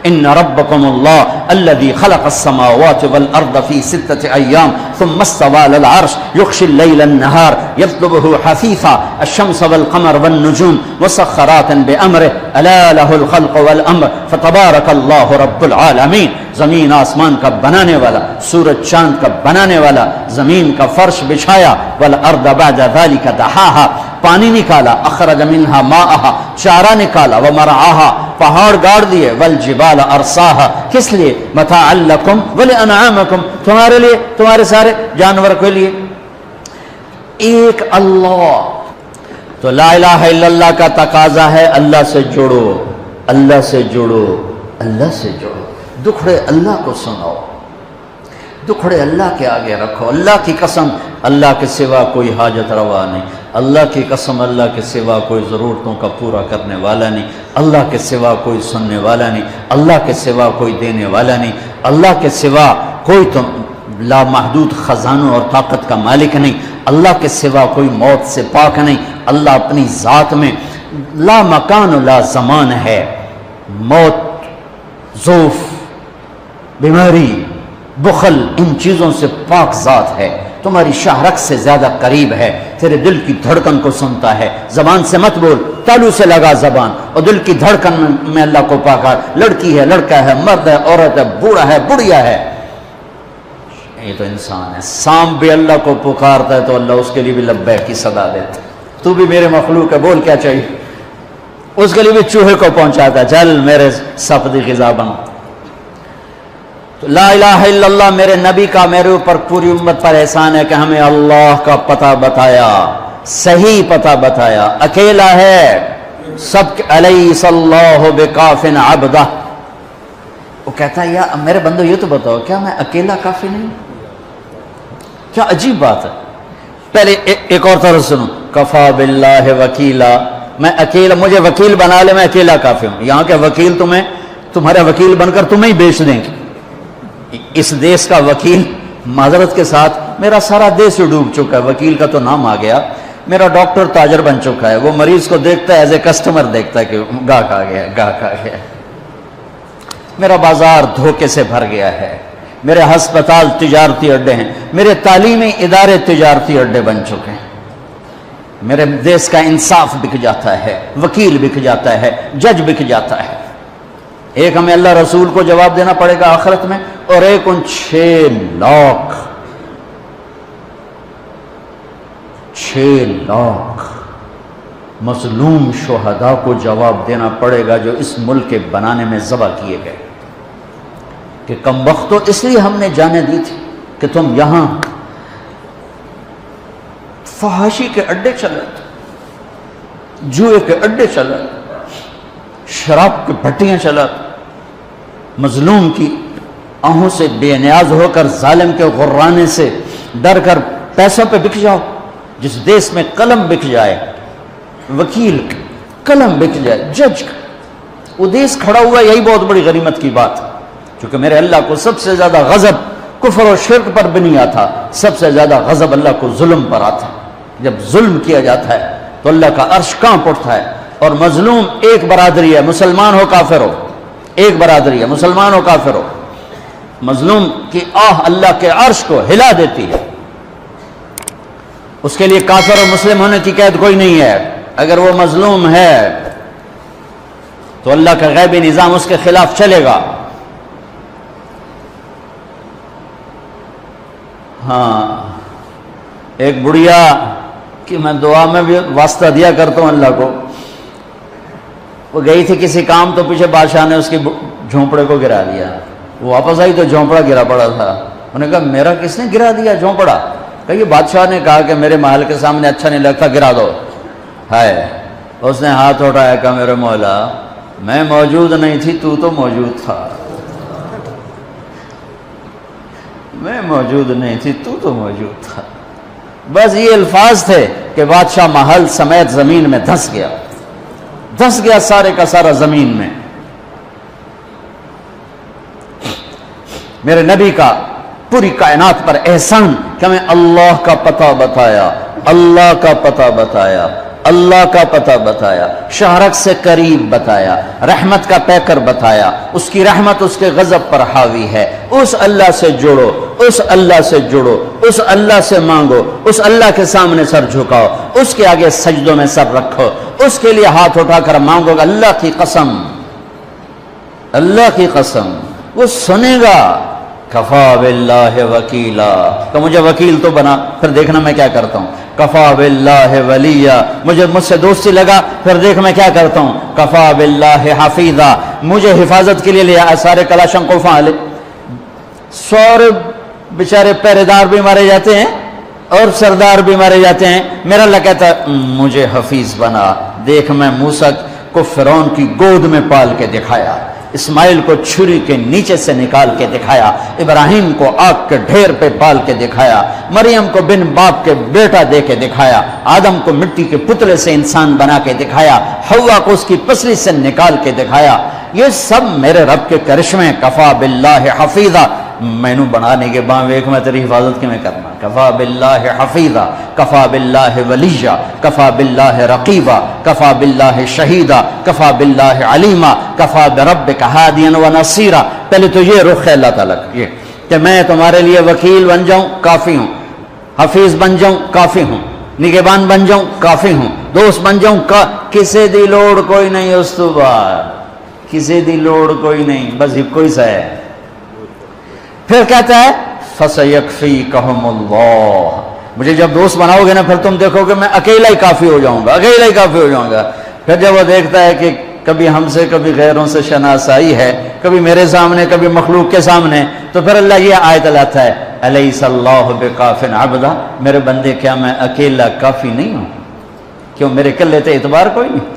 A: ان ربكم الله الذي خلق السماوات والارض في 6 ايام ثم استوى على العرش يغشي الليل النهار يطلبه حثيثا الشمس والقمر والنجوم مسخرات بامره الا له الخلق والامر فتبارك الله رب العالمین۔ زمین آسمان کا بنانے والا، سورج چاند کا بنانے والا، زمین کا فرش بچھایا، والارض بعد ذلك دحاها، پانی نکالا، اخرج منها ماءها، چارہ نکالا، ومرعاها، پہاڑ گاڑ دیے، والجبال ارساها، کس لیے، متاعا لکم ولانعامکم، تمہارے لیے، تمہارے سارے جانور کے لیے۔ ایک اللہ، تو لا الہ الا اللہ کا تقاضا ہے اللہ سے جڑو، اللہ سے جڑو، اللہ سے جڑو، دکھڑے اللہ کو سناؤ، دکھڑے اللہ کے آگے رکھو۔ اللہ کی قسم اللہ کے سوا کوئی حاجت روا نہیں، اللہ کی قسم اللہ کے سوا کوئی ضرورتوں کا پورا کرنے والا نہیں، اللہ کے سوا کوئی سننے والا نہیں، اللہ کے سوا کوئی دینے والا نہیں، اللہ کے سوا کوئی تو لامحدود خزانوں اور طاقت کا مالک نہیں، اللہ کے سوا کوئی موت سے پاک نہیں۔ اللہ اپنی ذات میں لا مکان لا زمان ہے، موت ضعف، بیماری، بخل، ان چیزوں سے پاک ذات ہے، تمہاری شاہرگ سے زیادہ قریب ہے، تیرے دل کی دھڑکن کو سنتا ہے، زبان سے مت بول، تالو سے لگا زبان، اور دل کی دھڑکن میں اللہ کو پاکار، لڑکی ہے، لڑکا ہے، مرد ہے، عورت ہے، بوڑھا ہے، بڑھیا ہے، یہ تو انسان ہے۔ سانپ بھی اللہ کو پکارتا ہے تو اللہ اس کے لیے بھی لبیک کی صدا دیتا ہے، تو بھی میرے مخلوق ہے، بول کیا چاہیے، اس کے لیے بھی چوہے کو پہنچاتا ہے، چل میرے سفدی غذا بن۔ تو لا الہ الا اللہ میرے نبی کا میرے اوپر پوری امت پر احسان ہے کہ ہمیں اللہ کا پتہ بتایا، صحیح پتہ بتایا، اکیلا ہے، سب الیس اللہ بکاف عبدہ۔ وہ کہتا ہے یا میرے بندو یہ تو بتاؤ کیا میں اکیلا کافی نہیں؟ کیا عجیب بات ہے۔ پہلے ایک اور طرح سنو، کفا باللہ وکیلا، میں اکیلا، مجھے وکیل بنا لے، میں اکیلا کافی ہوں۔ یہاں کے وکیل تمہارا وکیل بن کر تمہیں ہی بیچ دیں گے۔ اس دیش کا وکیل، معذرت کے ساتھ میرا سارا دیش ڈوب چکا ہے، وکیل کا تو نام آ گیا، میرا ڈاکٹر تاجر بن چکا ہے، وہ مریض کو دیکھتا ہے ایز اے کسٹمر، دیکھتا ہے کہ گاہک آ گیا، گاہک آ گیا۔ میرا بازار دھوکے سے بھر گیا ہے، میرے ہسپتال تجارتی اڈے ہیں، میرے تعلیمی ادارے تجارتی اڈے بن چکے ہیں، میرے دیش کا انصاف بک جاتا ہے، وکیل بک جاتا ہے، جج بک جاتا ہے۔ ایک ہمیں اللہ رسول کو جواب دینا پڑے گا آخرت میں، اور ایک ان 6 لاکھ مظلوم شہداء کو جواب دینا پڑے گا جو اس ملک کے بنانے میں ذبح کیے گئے، کہ کم وقت تو اس لیے ہم نے جانے دی تھی کہ تم یہاں فحاشی کے اڈے چلے، جوئے کے اڈے چلے، شراب کی بھٹیاں چلا، مظلوم کی آہوں سے بے نیاز ہو کر، ظالم کے غرانے سے ڈر کر پیسوں پہ بک جاؤ۔ جس دیش میں قلم بک جائے، وکیل قلم بک جائے، جج کا، وہ دیش کھڑا ہوا، یہی بہت بڑی غنیمت کی بات ہے، کیونکہ میرے اللہ کو سب سے زیادہ غضب کفر و شرک پر بھی نہیں آتا، سب سے زیادہ غضب اللہ کو ظلم پر آتا ہے۔ جب ظلم کیا جاتا ہے تو اللہ کا عرش کانپ اٹھتا ہے، اور مظلوم ایک برادری ہے، مسلمان ہو کافر ہو، ایک برادری ہے، مسلمان ہو کافر ہو، مظلوم کی آہ اللہ کے عرش کو ہلا دیتی ہے۔ اس کے لیے کافر اور مسلم ہونے کی قید کوئی نہیں ہے، اگر وہ مظلوم ہے تو اللہ کا غیبی نظام اس کے خلاف چلے گا۔ ہاں، ایک بڑھیا کہ میں دعا میں بھی واسطہ دیا کرتا ہوں اللہ کو، وہ گئی تھی کسی کام، تو پیچھے بادشاہ نے اس کی جھونپڑے کو گرا دیا، وہ واپس آئی تو جھونپڑا گرا پڑا تھا، انہوں نے کہا میرا کس نے گرا دیا جھونپڑا؟ کہ یہ بادشاہ نے کہا کہ میرے محل کے سامنے اچھا نہیں لگتا، گرا دو۔ ہے اس نے ہاتھ اٹھایا، کہا میرے مولا میں موجود نہیں تھی، تو موجود تھا، میں موجود نہیں تھی، تو موجود تھا۔ بس یہ الفاظ تھے کہ بادشاہ محل سمیت زمین میں دھس گیا سارے کا سارا زمین میں۔ میرے نبی کا پوری کائنات پر احسان کہ ہمیں اللہ کا پتہ بتایا، اللہ کا پتہ بتایا، اللہ کا پتہ بتایا، شہرک سے قریب بتایا، رحمت کا پیکر بتایا، اس کی رحمت اس کے غضب پر حاوی ہے، اس اللہ سے جڑو، اس اللہ سے جڑو، اس اللہ سے مانگو، اس اللہ کے سامنے سر جھکاؤ، اس کے آگے سجدوں میں سر رکھو، اس کے لیے ہاتھ اٹھا کر مانگو گا، اللہ کی قسم، اللہ کی قسم وہ سنے گا۔ کفا باللہ وکیلا، کہ مجھے وکیل تو بنا، پھر دیکھنا میں کیا کرتا ہوں۔ کفا باللہ ولیہ، مجھ سے دوستی لگا، پھر دیکھ میں کیا کرتا ہوں۔ کفا باللہ حفیظا، مجھے حفاظت کے لیے لیا، سارے کلاشن کو فعال، سورے بیچارے پہرے دار بھی مارے جاتے ہیں اور سردار بھی مارے جاتے ہیں، میرا اللہ کہتا ہے مجھے حفیظ بنا۔ دیکھ میں موسیٰ کو فرعون کی گود میں پال کے دکھایا، اسماعیل کو چھری کے نیچے سے نکال کے دکھایا، ابراہیم کو آگ کے ڈھیر پہ پال کے دکھایا، مریم کو بن باپ کے بیٹا دے کے دکھایا، آدم کو مٹی کے پتلے سے انسان بنا کے دکھایا، حوا کو اس کی پسلی سے نکال کے دکھایا۔ یہ سب میرے رب کے کرشمے۔ کفا باللہ حفیظا، مینو بنانے کے بعد ایک میں تیری حفاظت کی میں کرنا۔ کفا باللہ حفیظا، کفا باللہ ولیہ کفا باللہ رقیبا کفا باللہ شہیدا کفا باللہ علیما کفا بربک ہادیا ونصیرا. پہلے تو یہ رخ ہے اللہ تعالیٰ کا، یہ کہ میں تمہارے لیے وکیل بن جاؤں کافی ہوں، حفیظ بن جاؤں کافی ہوں، نگہبان بن جاؤں کافی ہوں، دوست بن جاؤں کسی دی لوڑ کوئی نہیں، اس تو بعد کسی دی لوڑ کوئی نہیں، بس ایک کوئی سا ہے. پھر کہتا ہے فَسَيَكْفِيكَهُمُ اللَّهُ، مجھے جب دوست بناؤ گے نا پھر تم دیکھو کہ میں اکیلا ہی کافی ہو جاؤں گا، اکیلا ہی کافی ہو جاؤں گا. پھر جب وہ دیکھتا ہے کہ کبھی ہم سے کبھی غیروں سے شناسائی ہے، کبھی میرے سامنے کبھی مخلوق کے سامنے، تو پھر اللہ یہ آیت لاتا ہے أَلَيْسَ اللَّهُ بِكَافٍ عَبْدًا، میرے بندے کیا میں اکیلا کافی نہیں ہوں؟ کیوں میرے کلے تے اعتبار کوئی نہیں؟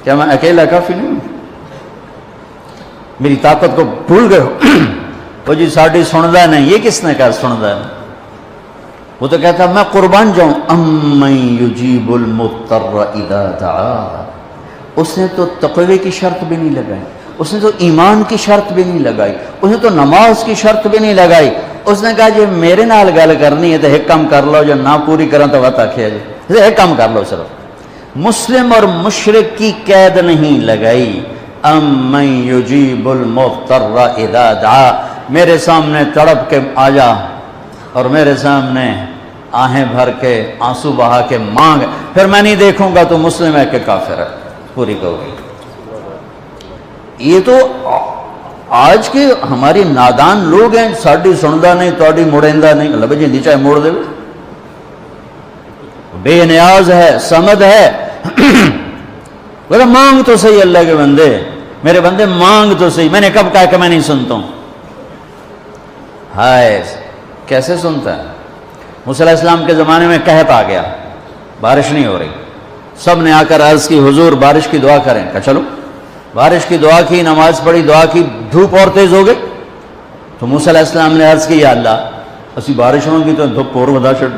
A: کیا میں اکیلا کافی نہیں ہوں؟ میری طاقت کو بھول گئے ہو؟ وہ جی ساڑھی سندا نہیں، یہ کس نے کہا سندا ہے؟ وہ تو کہتا میں قربان جاؤں. أَمَّن يُجِيبُ الْمُضْطَرَّ إِذَا دَعَاهُ، اس نے تو تقوی کی شرط بھی نہیں لگائی، اس نے تو ایمان کی شرط بھی نہیں لگائی، اس نے تو نماز کی شرط بھی نہیں لگائی. اس نے کہا جی میرے نال گل کرنی ہے تو ایک کام کر لو، جو نہ پوری کریں تو وقت آخیا جی ایک کام کر لو. صرف مسلم اور مشرک کی قید نہیں لگائی. أَمَّن يُجِيبُ الْمُضْطَرَّ إِذَا دَعَاهُ، میرے سامنے تڑپ کے آ جا اور میرے سامنے آہیں بھر کے آنسو بہا کے مانگ، پھر میں نہیں دیکھوں گا تو مسلم ہے کہ کافر ہے. پوری کہو گی. یہ تو آج کے ہماری نادان لوگ ہیں، ساڑھی سندا نہیں تواڈی مڑیندا نہیں. اللہ بھائی جی چاہے موڑ دے، بے نیاز ہے، سمد ہے. مانگ تو صحیح اللہ کے بندے، میرے بندے مانگ تو صحیح. میں نے کب کہا کہ میں نہیں سنتا ہوں؟ ہائے کیسے سنتا ہے؟ موسیٰ علیہ السلام کے زمانے میں قحط آ گیا، بارش نہیں ہو رہی. سب نے آ کر عرض کی حضور بارش کی دعا کریں. کہا چلو بارش کی دعا کی، نماز پڑھی، دعا کی، دھوپ اور تیز ہو گئی. تو موسیٰ علیہ السلام نے عرض کی یا اللہ اسی بارش ہوں گی تو دھوپ اور بدا چھڑ.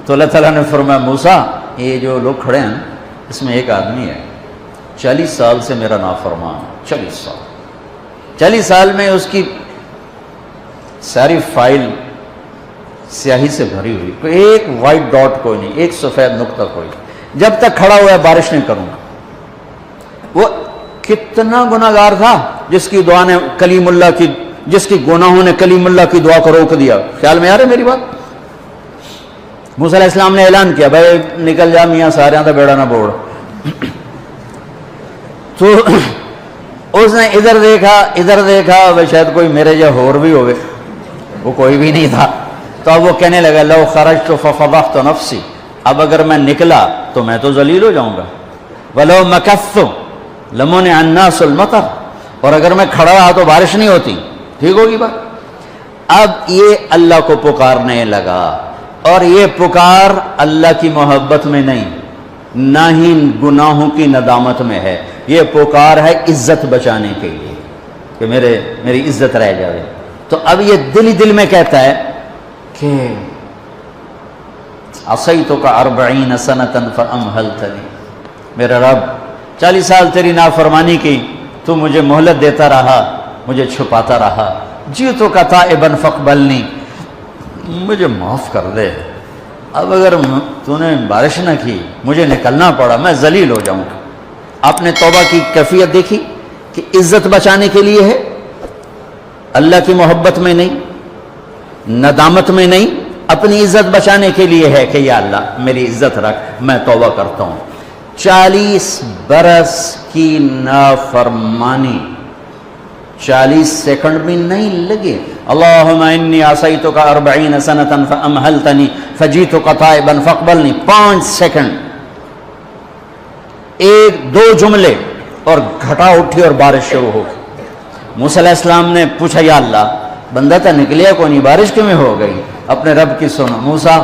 A: تو اللہ تعالیٰ نے فرمایا موسیٰ یہ جو لوگ کھڑے ہیں اس میں ایک آدمی ہے 40 سال سے میرا نافرمان، 40 سال میں اس کی ساری فائل سیاہی سے بھری ہوئی، کوئی ایک وائٹ ڈاٹ کوئی نہیں، ایک سفید نقطہ کوئی. جب تک کھڑا ہوا ہے بارش نہیں کروں گا. وہ کتنا گناہگار تھا جس کی دعا نے کلیم اللہ کی، جس کی گناہوں نے کلیم اللہ کی دعا کو روک دیا. خیال میں آ رہا ہے میری بات؟ موسیٰ علیہ السلام نے اعلان کیا بھائی نکل جا میاں سارے تو بیڑا نہ بوڑ. تو اس نے ادھر دیکھا وہ شاید کوئی میرے جا ہور بھی ہوئے، وہ کوئی بھی نہیں تھا. تو اب وہ کہنے لگا لو خرجت ففضحت نفسی، اب اگر میں نکلا تو میں تو ذلیل ہو جاؤں گا. ولو مکثت لمنع الناس المطر، اور اگر میں کھڑا رہا تو بارش نہیں ہوتی. ٹھیک ہوگی بات؟ اب یہ اللہ کو پکارنے لگا، اور یہ پکار اللہ کی محبت میں نہیں، نہ ہی گناہوں کی ندامت میں ہے. یہ پکار ہے عزت بچانے کے لیے کہ میری عزت رہ جائے. تو اب یہ دل میں کہتا ہے کہ عصیتک 40 سنۃ فامہلتنی، میرا رب 40 سال تیری نافرمانی کی، تو مجھے مہلت دیتا رہا، مجھے چھپاتا رہا. جئتک تائبا فاقبلنی، مجھے معاف کر دے. اب اگر تو نے بارش نہ کی، مجھے نکلنا پڑا، میں ذلیل ہو جاؤں. آپ نے توبہ کی کیفیت دیکھی کہ عزت بچانے کے لیے ہے، اللہ کی محبت میں نہیں، ندامت میں نہیں، اپنی عزت بچانے کے لیے ہے کہ یا اللہ میری عزت رکھ، میں توبہ کرتا ہوں. 40 برس کی نافرمانی 40 سیکنڈ بھی نہیں لگے. اللہم انی عصیتک 40 سنۃ فامہلتنی فجئتک تائبا فاقبلنی. 5 سیکنڈ، ایک دو جملے، اور گھٹا اٹھی اور بارش شروع ہو گئی. موسیٰ علیہ السلام نے پوچھا یا اللہ بندہ تو نکلیا کوئی نہیں، بارش کیوں ہو گئی؟ اپنے رب کی سنو. موسیٰ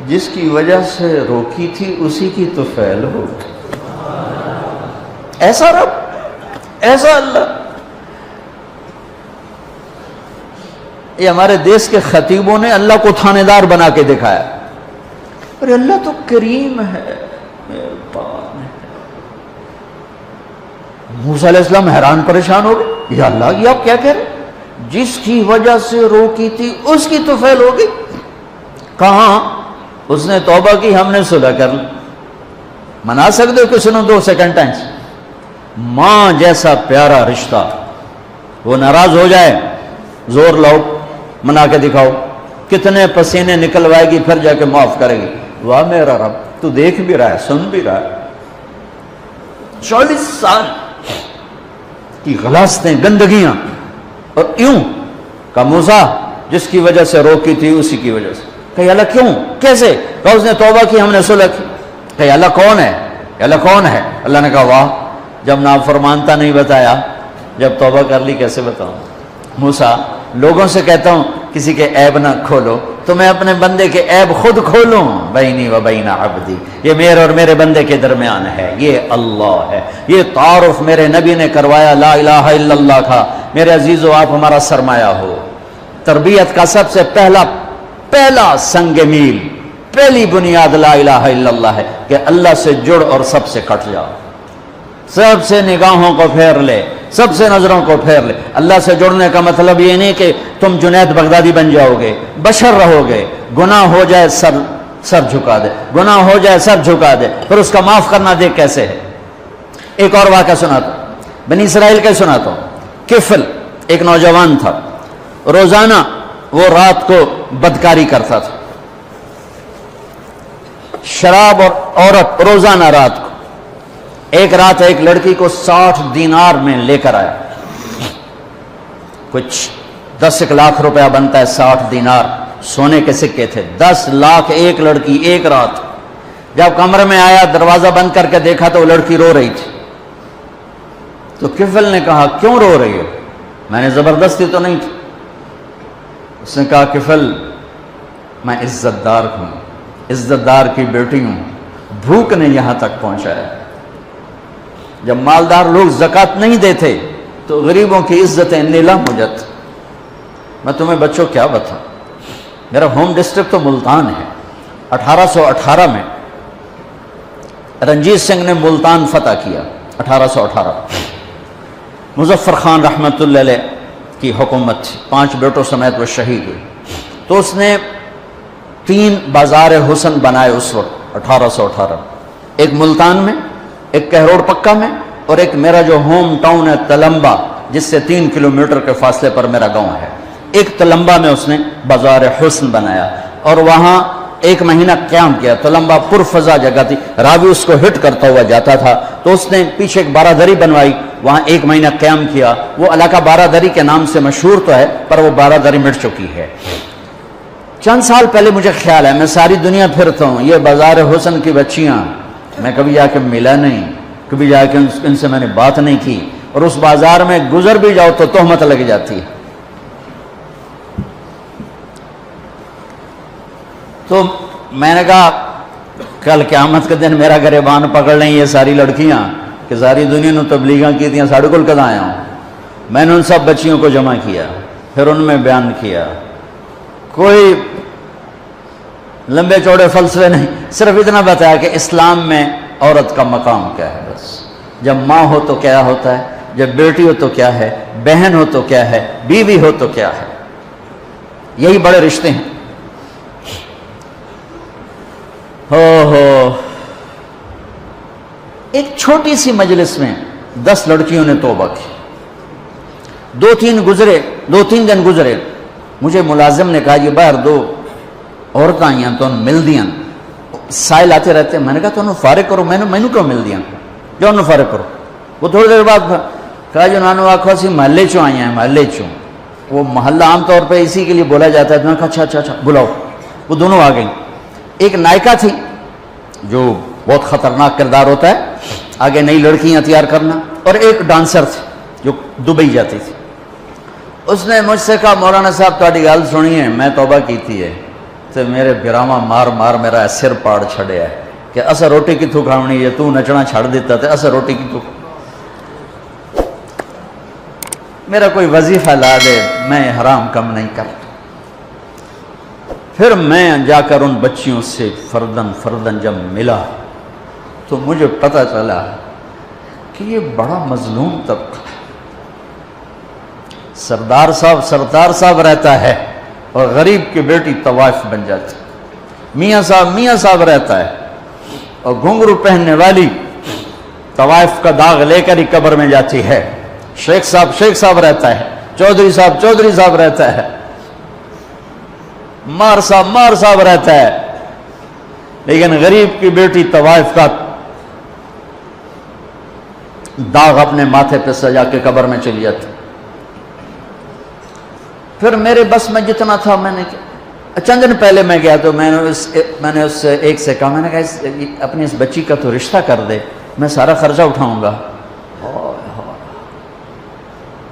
A: جس کی وجہ سے روکی تھی اسی کی تو فعل ہو. ایسا رب، ایسا اللہ. یہ ہمارے دیش کے خطیبوں نے اللہ کو تھانے دار بنا کے دکھایا. ارے اللہ تو کریم ہے. موسیٰ علیہ السلام حیران پریشان ہو گئے، یا اللہ یہ آپ کیا کہہ رہے؟ جس کی وجہ سے روکی تھی اس کی تو فیل ہو گئی. کہاں؟ اس نے توبہ کی، ہم نے صلح کر لی. منا سکتے ہو کسی نے 2 سیکنڈ ٹائم؟ ماں جیسا پیارا رشتہ، وہ ناراض ہو جائے، زور لاؤ، منا کے دکھاؤ، کتنے پسینے نکلوائے گی، پھر جا کے معاف کرے گی. واہ میرا رب، تو دیکھ بھی رہا ہے، سن بھی رہا ہے. 40 سال کی غلاستیں، گندگیاں، اور یوں کہ موسیٰ جس کی وجہ سے روکی تھی اسی کی وجہ سے. کہ اللہ کیوں، کیسے؟ کہ اس نے توبہ کی، ہم نے صلح کی. کہ اللہ کون ہے؟ اللہ کون ہے؟ اللہ نے کہا واہ، جب نافرمانتا نہیں بتایا، جب توبہ کر لی کیسے بتاؤں؟ موسیٰ لوگوں سے کہتا ہوں کسی کے عیب نہ کھولو، تو میں اپنے بندے کے عیب خود کھولوں. بینی و بین عبدی، یہ میرے اور میرے بندے کے درمیان ہے، یہ اللہ ہے. یہ تعارف میرے نبی نے کروایا لا الہ الا اللہ کا. میرے عزیزو، آپ ہمارا سرمایہ ہو. تربیت کا سب سے پہلا سنگ میل، پہلی بنیاد لا الہ الا اللہ ہے کہ اللہ سے جڑ اور سب سے کٹ جاؤ. سب سے نگاہوں کو پھیر لے، سب سے نظروں کو پھیر لے. اللہ سے جڑنے کا مطلب یہ نہیں کہ تم جنید بغدادی بن جاؤ گے، بشر رہو گے. گناہ ہو جائے سر جھکا دے، گناہ ہو جائے سر جھکا دے، پھر اس کا معاف کرنا دیکھ کیسے ہے. ایک اور واقعہ سناتا ہوں، بنی اسرائیل کا سناتا ہوں. کفل ایک نوجوان تھا، روزانہ وہ رات کو بدکاری کرتا تھا. شراب اور عورت روزانہ رات کو. ایک رات ایک لڑکی کو 60 دینار میں لے کر آیا. کچھ 10 لاکھ روپیہ بنتا ہے 60 دینار، سونے کے سکے تھے. 10 لاکھ ایک لڑکی ایک رات. جب کمرے میں آیا، دروازہ بند کر کے دیکھا تو وہ لڑکی رو رہی تھی. تو کفل نے کہا کیوں رو رہی ہو؟ میں نے زبردستی تو نہیں تھی. اس نے کہا کفل، میں عزت دار ہوں، عزت دار کی بیٹی ہوں، بھوک نے یہاں تک پہنچایا. جب مالدار لوگ زکوٰۃ نہیں دیتے تو غریبوں کی عزتیں نیلام ہو جاتی. میں تمہیں بچوں کیا بتاؤں، میرا ہوم ڈسٹرکٹ تو ملتان ہے. 1818 میں رنجیت سنگھ نے ملتان فتح کیا. 1818 مظفر خان رحمۃ اللہ علیہ کی حکومت تھی، 5 بیٹوں سمیت وہ شہید ہوئے. تو اس نے 3 بازار حسن بنائے اس وقت 1818. ایک ملتان میں، ایک کہروڑ پکا میں، اور ایک میرا جو ہوم ٹاؤن ہے تلمبا، جس سے 3 کلومیٹر کے فاصلے پر میرا گاؤں ہے. ایک تلمبا میں اس نے بازار حسن بنایا اور وہاں 1 مہینہ قیام کیا. تلمبا پرفضا جگہ تھی، راوی اس کو ہٹ کرتا ہوا جاتا تھا. تو اس نے پیچھے ایک بارادری بنوائی، وہاں 1 مہینہ قیام کیا. وہ علاقہ بارادری کے نام سے مشہور تو ہے، پر وہ بارادری مٹ چکی ہے. چند سال پہلے مجھے خیال ہے، میں ساری دنیا پھرتا ہوں، یہ بازار حسن کی بچیاں میں کبھی جا کے ملا نہیں، کبھی جا کے ان سے میں نے بات نہیں کی، اور اس بازار میں گزر بھی جاؤ تو تہمت لگ جاتی ہے. تو میں نے کہا کل قیامت کے دن میرا گریبان پکڑ لیں یہ ساری لڑکیاں کہ ساری دنیا نے تبلیغاں کی تھیں، ساڑھے کل کدھا آیا ہوں. میں نے ان سب بچیوں کو جمع کیا، پھر ان میں بیان کیا. کوئی لمبے چوڑے فلسفے نہیں، صرف اتنا بتایا کہ اسلام میں عورت کا مقام کیا ہے. بس جب ماں ہو تو کیا ہوتا ہے، جب بیٹی ہو تو کیا ہے، بہن ہو تو کیا ہے، بیوی ہو تو کیا ہے. یہی بڑے رشتے ہیں. ایک چھوٹی سی مجلس میں 10 لڑکیوں نے توبہ کی. 2-3 دن گزرے. مجھے ملازم نے کہا یہ باہر 2 عورتیں آئی ہیں تو مل دیاں، سائل آتے رہتے ہیں. میں نے کہا تو انہوں فارغ کرو. میں نے کیوں مل دیاں، جو انہوں فارغ کرو. وہ تھوڑی دیر بعد کہا جو انہوں نے آخو اسی محلے چوں آئی ہیں، محلے چوں. وہ محلہ عام طور پہ اسی کے لیے بولا جاتا ہے. تو میں نے کہا اچھا بلاؤ. وہ دونوں آ گئیں. ایک نائکہ تھی جو بہت خطرناک کردار ہوتا ہے، آگے نئی لڑکیاں تیار کرنا، اور ایک ڈانسر تھی جو دبئی جاتی تھی. اس نے مجھ سے کہا مولانا صاحب تھوڑی گل سنی ہے، میں توبہ کیتی ہے تو میرے براما مار میرا سر پاڑ چھڑیا ہے کہ اسا روٹی کتوں کھاونی ہے، تو نچنا چھڑ دیتا تے اسا روٹی کتوں. میرا کوئی وظیفہ لا دے، میں حرام کم نہیں کرتا. پھر میں جا کر ان بچیوں سے فردن جب ملا تو مجھے پتہ چلا کہ یہ بڑا مظلوم طبقہ ہے. سردار صاحب رہتا ہے اور غریب کی بیٹی طوائف بن جاتی، میاں صاحب رہتا ہے اور گھنگرو پہننے والی طوائف کا داغ لے کر ہی قبر میں جاتی ہے، شیخ صاحب رہتا ہے، چودھری صاحب رہتا ہے، مار صاحب رہتا ہے، لیکن غریب کی بیٹی طوائف کا داغ اپنے ماتھے پہ سجا کے قبر میں چلی جاتی۔ پھر میرے بس میں جتنا تھا میں نے چند دن پہلے میں گیا تو میں نے اس سے ایک سے کہا، میں نے کہا اپنی اس بچی کا تو رشتہ کر دے، میں سارا خرچہ اٹھاؤں گا۔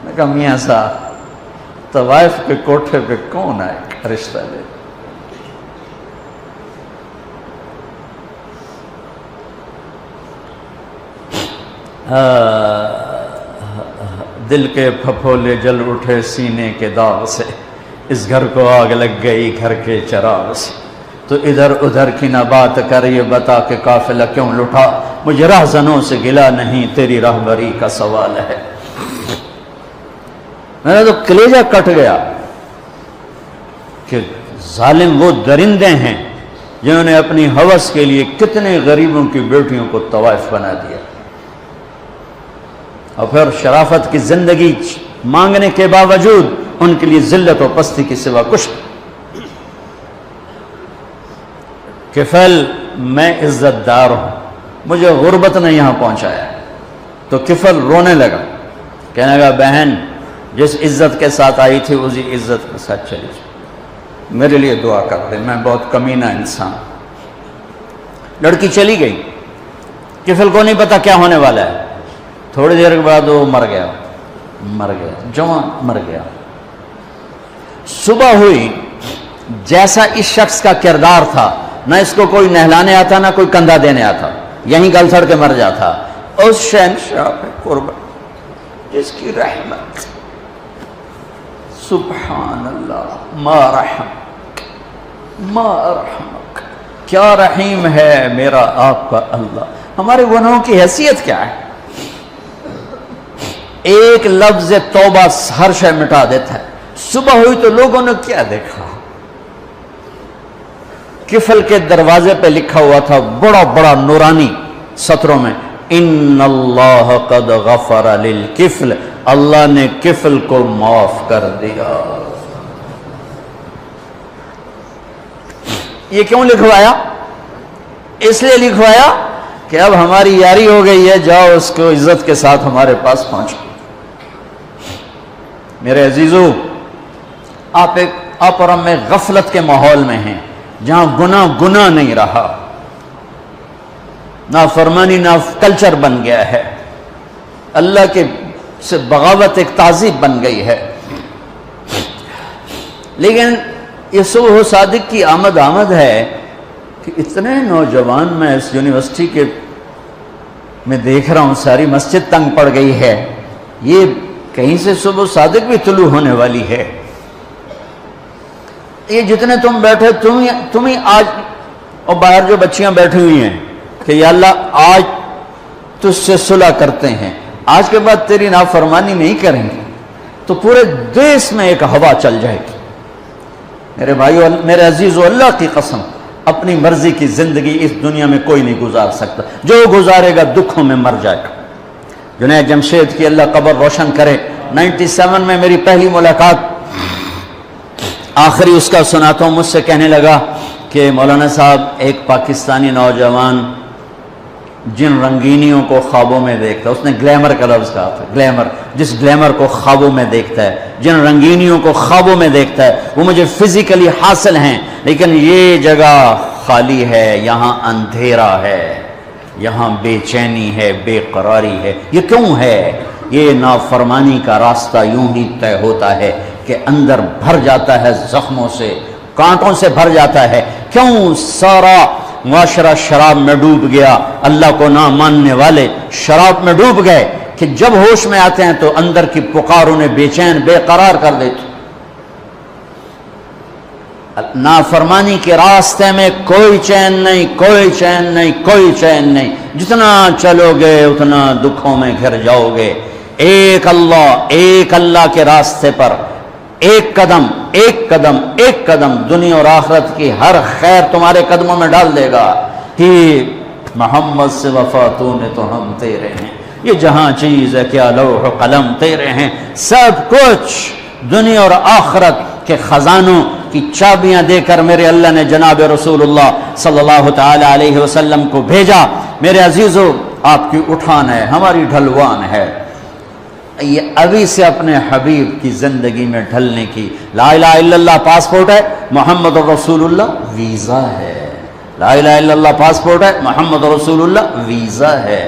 A: میں کہا میاں صاحب طوائف کے کوٹھے پہ کون آئے رشتہ لے؟ دل کے پھپھولے جل اٹھے سینے کے داغ سے، اس گھر کو آگ لگ گئی گھر کے چراغ سے، تو ادھر ادھر کی نہ بات کر، یہ بتا کہ قافلہ کیوں لٹا، مجھے راہزنوں سے گلا نہیں، تیری راہبری کا سوال ہے۔ میرا تو کلیجہ کٹ گیا کہ ظالم وہ درندے ہیں جنہوں نے اپنی ہوس کے لیے کتنے غریبوں کی بیٹیوں کو طوائف بنا دیا، اور پھر شرافت کی زندگی مانگنے کے باوجود ان کے لیے ذلت و پستی کی سوا کچھ۔ کفل میں عزت دار ہوں، مجھے غربت نے یہاں پہنچایا، تو کفل رونے لگا، کہنے لگا بہن جس عزت کے ساتھ آئی تھی اسی عزت کے ساتھ چلی جائے، میرے لیے دعا کر دے، میں بہت کمینہ انسان۔ لڑکی چلی گئی، کفل کو نہیں پتا کیا ہونے والا ہے، تھوڑی دیر کے بعد وہ مر گیا، جوان مر گیا۔ صبح ہوئی، جیسا اس شخص کا کردار تھا، نہ اس کو کوئی نہلانے آتا نہ کوئی کندھا دینے آتا، یہیں گل سڑ کے مر جاتا۔ اس شہنشاہ پہ قربان جس کی رحمت، سبحان اللہ، ما رحمک، کیا رحیم ہے میرا آپ کا اللہ۔ ہمارے گناہوں کی حیثیت کیا ہے؟ ایک لفظ توبہ ہر شے مٹا دیتا ہے۔ صبح ہوئی تو لوگوں نے کیا دیکھا؟ کفل کے دروازے پہ لکھا ہوا تھا بڑا بڑا نورانی سطروں میں، ان اللہ قد غفر للکفل، اللہ نے کفل کو معاف کر دیا۔ یہ کیوں لکھوایا؟ اس لیے لکھوایا کہ اب ہماری یاری ہو گئی ہے، جاؤ اس کو عزت کے ساتھ ہمارے پاس پہنچو۔ میرے عزیزو، آپ اور ہم میں غفلت کے ماحول میں ہیں، جہاں گناہ نہیں رہا، نافرمانی کلچر بن گیا ہے، اللہ کے سے بغاوت ایک تہذیب بن گئی ہے۔ لیکن یہ صبح صادق کی آمد ہے کہ اتنے نوجوان میں اس یونیورسٹی کے میں دیکھ رہا ہوں، ساری مسجد تنگ پڑ گئی ہے، یہ کہیں سے صبح صادق بھی طلوع ہونے والی ہے۔ یہ جتنے تم بیٹھے، تم ہی آج، اور باہر جو بچیاں بیٹھی ہوئی ہیں کہ یا اللہ آج تجھ سے صلح کرتے ہیں، آج کے بعد تیری نافرمانی نہیں کریں گے، تو پورے دیش میں ایک ہوا چل جائے گی۔ میرے بھائیو، میرے عزیزو، اللہ کی قسم، اپنی مرضی کی زندگی اس دنیا میں کوئی نہیں گزار سکتا، جو گزارے گا دکھوں میں مر جائے گا۔ جنید جمشید کی اللہ قبر روشن کرے، 97 میں میری پہلی ملاقات، آخری اس کا سناتا ہوں، مجھ سے کہنے لگا کہ مولانا صاحب ایک پاکستانی نوجوان جن رنگینیوں کو خوابوں میں دیکھتا ہے، اس نے گلیمر کا لفظ کہا تھا، گلیمر، جس گلیمر کو خوابوں میں دیکھتا ہے، جن رنگینیوں کو خوابوں میں دیکھتا ہے، وہ مجھے فزیکلی حاصل ہیں، لیکن یہ جگہ خالی ہے، یہاں اندھیرا ہے، یہاں بے چینی ہے، بے قراری ہے۔ یہ کیوں ہے؟ یہ نافرمانی کا راستہ یوں ہی طے ہوتا ہے کہ اندر بھر جاتا ہے زخموں سے، کانٹوں سے بھر جاتا ہے۔ کیوں سارا معاشرہ شراب میں ڈوب گیا؟ اللہ کو نہ ماننے والے شراب میں ڈوب گئے کہ جب ہوش میں آتے ہیں تو اندر کی پکار انہیں بے چین، بے قرار کر دیتی۔ نافرمانی کے راستے میں کوئی چین نہیں، کوئی چین نہیں، کوئی چین نہیں، جتنا چلو گے اتنا دکھوں میں گھر جاؤ گے۔ ایک اللہ کے راستے پر ایک قدم ایک قدم ایک قدم دنیا اور آخرت کی ہر خیر تمہارے قدموں میں ڈال دے گا کہ محمد سے وفا تو نے تو ہم تیرے ہیں، یہ جہاں چیز ہے کیا لوح و قلم تیرے ہیں، سب کچھ دنیا اور آخرت کے خزانوں کی چابیاں دے کر میرے اللہ نے جناب رسول اللہ صلی اللہ تعالی علیہ وسلم کو بھیجا۔ میرے عزیزو، آپ کی اٹھان ہے، ہماری ڈھلوان ہے، یہ ابھی سے اپنے حبیب کی زندگی میں ڈھلنے کی۔ لا الہ الا اللہ پاسپورٹ ہے، محمد رسول اللہ ویزا ہے۔ لا الہ الا اللہ پاسپورٹ ہے، محمد رسول اللہ ویزا ہے۔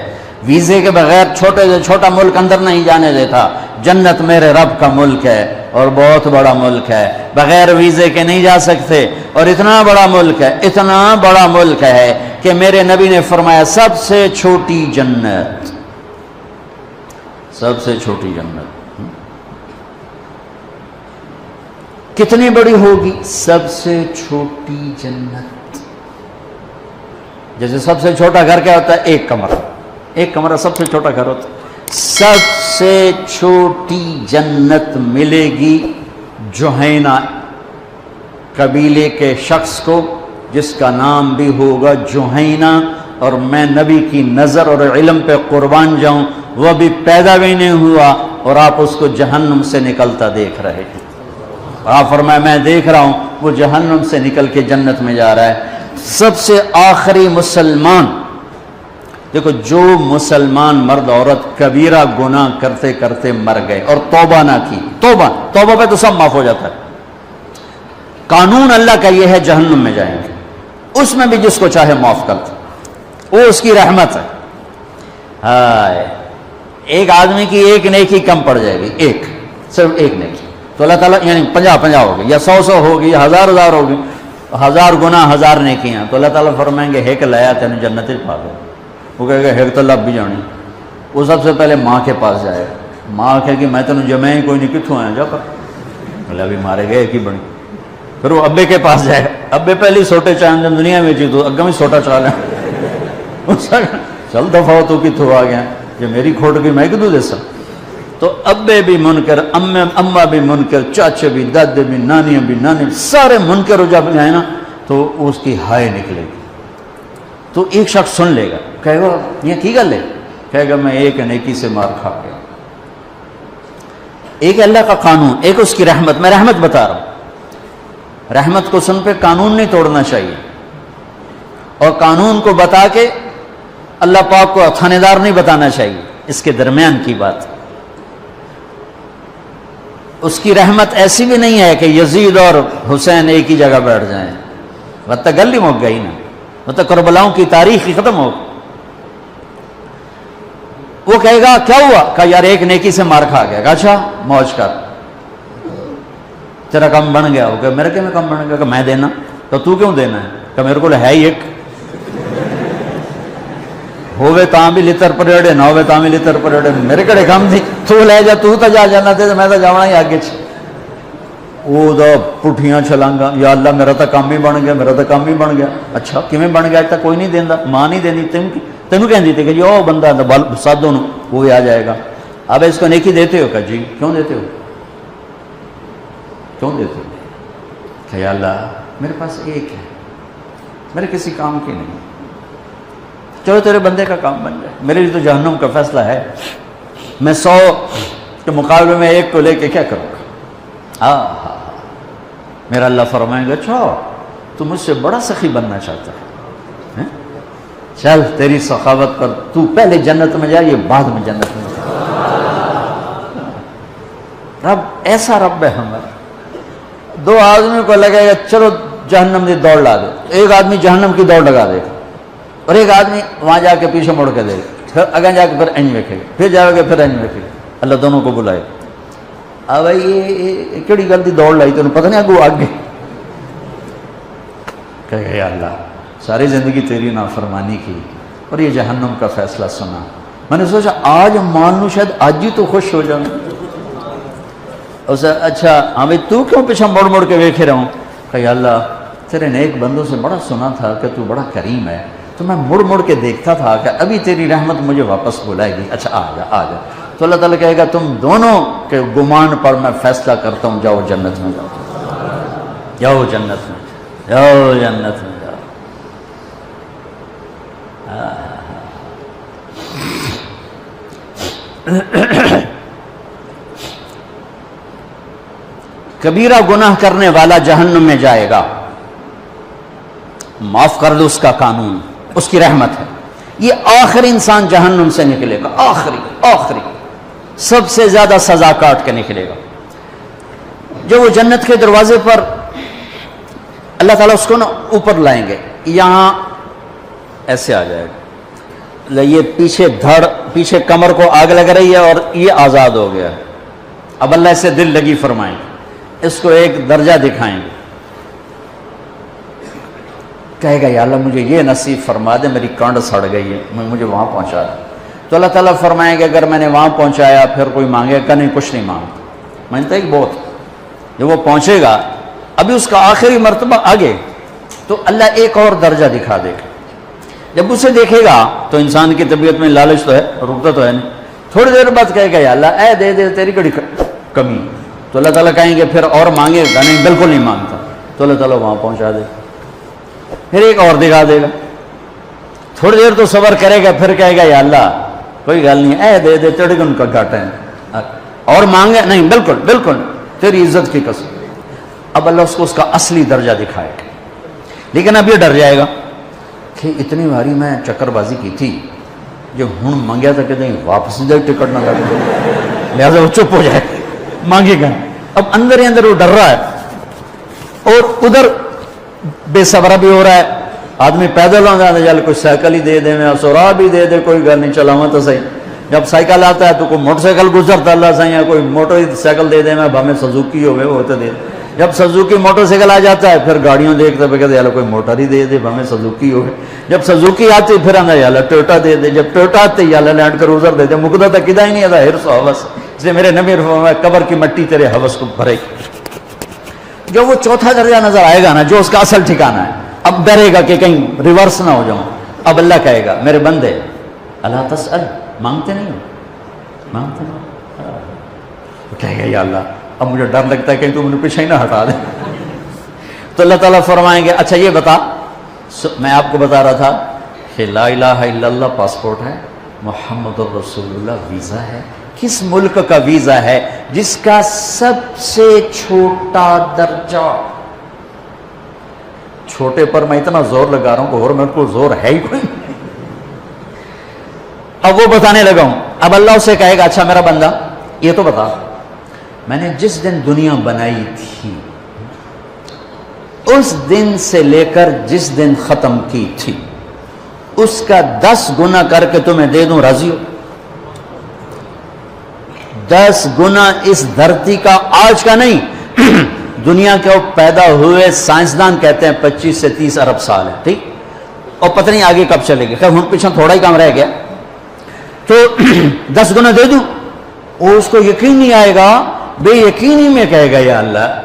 A: ویزے کے بغیر چھوٹے سے چھوٹا ملک اندر نہیں جانے دیتا۔ جنت میرے رب کا ملک ہے اور بہت بڑا ملک ہے، بغیر ویزے کے نہیں جا سکتے، اور اتنا بڑا ملک ہے، اتنا بڑا ملک ہے کہ میرے نبی نے فرمایا سب سے چھوٹی جنت، سب سے چھوٹی جنت کتنی بڑی ہوگی؟ سب سے چھوٹی جنت۔ جیسے سب سے چھوٹا گھر کیا ہوتا ہے؟ ایک کمرہ، ایک کمرہ سب سے چھوٹا گھر ہوتا ہے۔ سب سے چھوٹی جنت ملے گی جوہینہ قبیلے کے شخص کو، جس کا نام بھی ہوگا جوہینہ، اور میں نبی کی نظر اور علم پہ قربان جاؤں، وہ بھی پیدا بھی نہیں ہوا اور آپ اس کو جہنم سے نکلتا دیکھ رہے ہیں۔ آپ فرمایا میں دیکھ رہا ہوں وہ جہنم سے نکل کے جنت میں جا رہا ہے۔ سب سے آخری مسلمان، دیکھو جو مسلمان مرد عورت کبیرہ گناہ کرتے کرتے مر گئے اور توبہ نہ کی، توبہ پہ تو سب معاف ہو جاتا ہے، قانون اللہ کا یہ ہے جہنم میں جائیں گے، اس میں بھی جس کو چاہے معاف کر دے، وہ اس کی رحمت ہے۔ ہائے، ایک آدمی کی ایک نیکی کم پڑ جائے گی، ایک، صرف ایک نیکی، تو اللہ تعالیٰ یعنی 50 ہوگی یا 100 ہوگی یا 1000 ہوگی، 1000 گناہ 1000 نیکیاں، تو اللہ تعالیٰ فرمائیں گے ہے کہ لیا تین جنت پا گئے۔ وہ کہے گا ہے تو لب بھی جانی، وہ سب سے پہلے ماں کے پاس جائے گا، ماں کہے گی میں تینوں جمع ہی کوئی نہیں، کتوں آیا جا کر، بولے ابھی مارے گئے کی بڑی۔ پھر وہ ابے کے پاس جائے گا، ابے پہلی سوٹے چاہیں دنیا میں چی تو اگم ہی سوٹا چاہ لیں، چل دفعہ تو کتوں آ گیا، جو میری کھوٹ گئی میں کدوں دے سا۔ تو ابے بھی منکر، اماں بھی منکر، چاچے بھی، دادے بھی، نانیاں بھی، نانی سارے منکر ہو جب جائیں نا تو اس کی ہائے نکلے گی۔ تو ایک شخص سن لے گا، کہے گا یہ کی گل ہے، کہے گا میں ایک نیکی سے مار کھا گیا۔ ایک اللہ کا قانون، ایک اس کی رحمت، میں رحمت بتا رہا ہوں، رحمت کو سن پہ قانون نہیں توڑنا چاہیے، اور قانون کو بتا کے اللہ پاک کو تھانے دار نہیں بتانا چاہیے، اس کے درمیان کی بات۔ اس کی رحمت ایسی بھی نہیں ہے کہ یزید اور حسین ایک ہی جگہ بیٹھ جائیں، مطلب گل ہی مک گئی نا، مطلب کربلاؤں کی تاریخ ہی ختم ہو۔ وہ کہے گا کیا ہوا، کہا یار ایک نیکی سے مار کھا گیا، کہا اچھا موج کر، تیرا کم بن گیا۔ وہ کہ میرا کیا میں کم بن گیا، کہ میں دینا، تو کیوں دینا ہے، کہ میرے کو ہے ہی ایک، ہوئے تاں بھی لتر پریڑے نہ ہوئے تاں بھی لتر پریڑے، میرے کڑے کم تھی، تو لے جا، تو جا جانا تھے، میں تو جانا ہی آگے چھ۔ وہ دا پٹھیاں چھلانگا، یا اللہ میرا تو کام ہی بن گیا، میرا تو کام ہی بن گیا۔ اچھا کیویں بن گیا، تا کوئی نہیں دیندا، ماں نہیں دینی، تینوں کہندی تھی کہ جی او بندہ سادوں وہ بھی آ جائے گا۔ اب اس کو نیکی دیتے ہو، کہ جی کیوں دیتے ہو، کیوں دیتے ہو، کہ یا اللہ میرے پاس ایک ہے، میرے کسی کام کی نہیں، چلو تیرے بندے کا کام بن جائے، میرے لیے تو جہنم کا فیصلہ ہے، میں 100 کے مقابلے میں ایک کو لے کے کیا کروں گا۔ میرا اللہ فرمائیں گے اچھا تو مجھ سے بڑا سخی بننا چاہتا ہے، چل تیری سخاوت پر تو پہلے جنت میں جائے، یہ بعد میں جنت میں جائے۔ رب ایسا رب ہے ہمارا۔ دو آدمی کو لگے گا چلو جہنم کی دوڑ لا دے، ایک آدمی جہنم کی دوڑ لگا دے گا اور ایک آدمی وہاں جا کے پیچھے مڑ کے دے گا، پھر اگے جا کے پھر انج ویکھے گا، پھر جائے گا پھر انج ویکھے گا۔ اللہ دونوں کو بلائے، اب یہ کہڑی گل دی دوڑ لائی، تینوں پتہ نہیں اگوں آگے، کہ یا اللہ ساری زندگی تیری نافرمانی کی اور یہ جہنم کا فیصلہ سنا، میں نے سوچا آج مان لوں، شاید آج ہی تو خوش ہو جاؤں۔ اسے اچھا ہاں بھائی تو کیوں پیچھے مڑ مڑ کے ویکھے رہوں، کہ یا اللہ تیرے نیک بندوں سے بڑا سنا تھا کہ تو بڑا کریم ہے، تو میں مڑ مڑ کے دیکھتا تھا کہ ابھی تیری رحمت مجھے واپس بلائے گی، اچھا آ جا آ جا۔ تو اللہ تعالیٰ کہے گا تم دونوں کے گمان پر میں فیصلہ کرتا ہوں، جاؤ جنت میں جاؤ، جاؤ جنت میں، جاؤ جنت میں جاؤ۔ کبیرہ گناہ کرنے والا جہنم میں جائے گا، معاف کر دو اس کا قانون، اس کی رحمت ہے، یہ آخری انسان جہنم سے نکلے گا، آخری سب سے زیادہ سزا کاٹ کے نکلے گا۔ جب وہ جنت کے دروازے پر اللہ تعالیٰ اس کو نا اوپر لائیں گے، یہاں ایسے آ جائے گا، یہ پیچھے دھڑ، پیچھے کمر کو آگ لگ رہی ہے اور یہ آزاد ہو گیا ہے۔ اب اللہ اسے دل لگی فرمائیں گے، اس کو ایک درجہ دکھائیں گے، کہے گا یا اللہ مجھے یہ نصیب فرما دے، میری کانڈ سڑ گئی ہے، مجھے وہاں پہنچا دے۔ تو اللہ تعالیٰ فرمائیں گے اگر میں نے وہاں پہنچایا پھر کوئی مانگے گا نہیں، کچھ نہیں مانگتا، مانتا ایک بہت۔ جب وہ پہنچے گا، ابھی اس کا آخری مرتبہ آگے، تو اللہ ایک اور درجہ دکھا دے گا۔ جب اسے دیکھے گا تو انسان کی طبیعت میں لالچ تو ہے، رکتا تو ہے نہیں، تھوڑی دیر بعد کہے گا یا اللہ اے دے دے، تیری کڑی کمی۔ تو اللہ تعالیٰ کہیں گے پھر اور مانگے گا نہیں، بالکل نہیں مانگتا، تو اللہ تعالیٰ وہاں پہنچا دے، پھر ایک اور دکھا دے گا، تھوڑی دیر تو صبر کرے گا، پھر کہے گا یا اللہ کوئی گل نہیں، اے دے دے، تیرے کو ان کا گھاٹا ہے، اور مانگے نہیں، بالکل تیری عزت کی قسم۔ اب اللہ اس کو اس کا اصلی درجہ دکھائے گا، لیکن اب یہ ڈر جائے گا کہ اتنی باری میں چکر بازی کی تھی، جو ہوں مانگیا تھا کہ نہیں واپس دے ٹکٹ نہ لگ، لہٰذا وہ چپ ہو جائے، مانگے گا۔ اب اندر ہی اندر وہ ڈر رہا ہے، اور ادھر بے صبرا بھی ہو رہا ہے، آدمی پیدل ہو جاتا ہے، چل کوئی سائیکل ہی دے دے، میں سورا بھی دے دے، کوئی گل نہیں، چلاواں تو صحیح۔ جب سائیکل آتا ہے تو کوئی موٹر سائیکل گزرتا اللہ صحیح ہے، کوئی موٹر سائیکل دے دے، میں بھامے سزوکی ہوئے وہ تو دے دے۔ جب سزوکی موٹر سائیکل آ جاتا ہے پھر گاڑیوں دیکھتے پہ کہتے ہیں کوئی موٹر ہی دے دے، بھامے سزوکی ہوئے۔ جب سزوکی آتی پھر آنا یا ٹویوٹا دے دے، جب ٹویوٹا آتے یا لینڈ کروزر دے دے، مقدہ تک کدا ہی نہیں آتا، ہرس و حوث، اس لیے میرے نبی فرمایا قبر کی مٹی تیرے حوث کو بھرے۔ جو وہ چوتھا درجہ نظر آئے گا نا، جو اس کا اصل ٹھکانہ ہے، اب ڈرے گا کہ کہیں ریورس نہ ہو جاؤں۔ اب اللہ کہے گا میرے بندے اللہ تسأل، مانگتے نہیں ہو، مانگتے نہیں، وہ کہے گا یا اللہ اب مجھے ڈر لگتا ہے کہ تو مجھے پیچھے ہی نہ ہٹا دے۔ تو اللہ تعالیٰ فرمائیں گے اچھا یہ بتا، میں آپ کو بتا رہا تھا کہ لا الہ الا اللہ پاسپورٹ ہے، محمد الرسول اللہ ویزا ہے۔ کس ملک کا ویزا ہے؟ جس کا سب سے چھوٹا درجہ، چھوٹے پر میں اتنا زور لگا رہا ہوں کہ اور میرے کو زور ہے ہی کوئی۔ اب وہ بتانے لگا ہوں، اب اللہ اسے کہے گا اچھا میرا بندہ یہ تو بتا، میں نے جس دن دنیا بنائی تھی اس دن سے لے کر جس دن ختم کی تھی اس کا 10 گنا کر کے تمہیں دے دوں، راضی ہو؟ 10 گنا اس دھرتی کا، آج کا نہیں، دنیا کے پیدا ہوئے سائنسدان کہتے ہیں 25 سے 30 ارب سال ہے، ٹھیک، اور پتہ نہیں آگے کب چلے گی، خیر ہم پیچھے تھوڑا ہی کام رہ گیا، تو 10 گنا دے دوں۔ وہ اس کو یقین نہیں آئے گا، بے یقینی میں کہے گا یا اللہ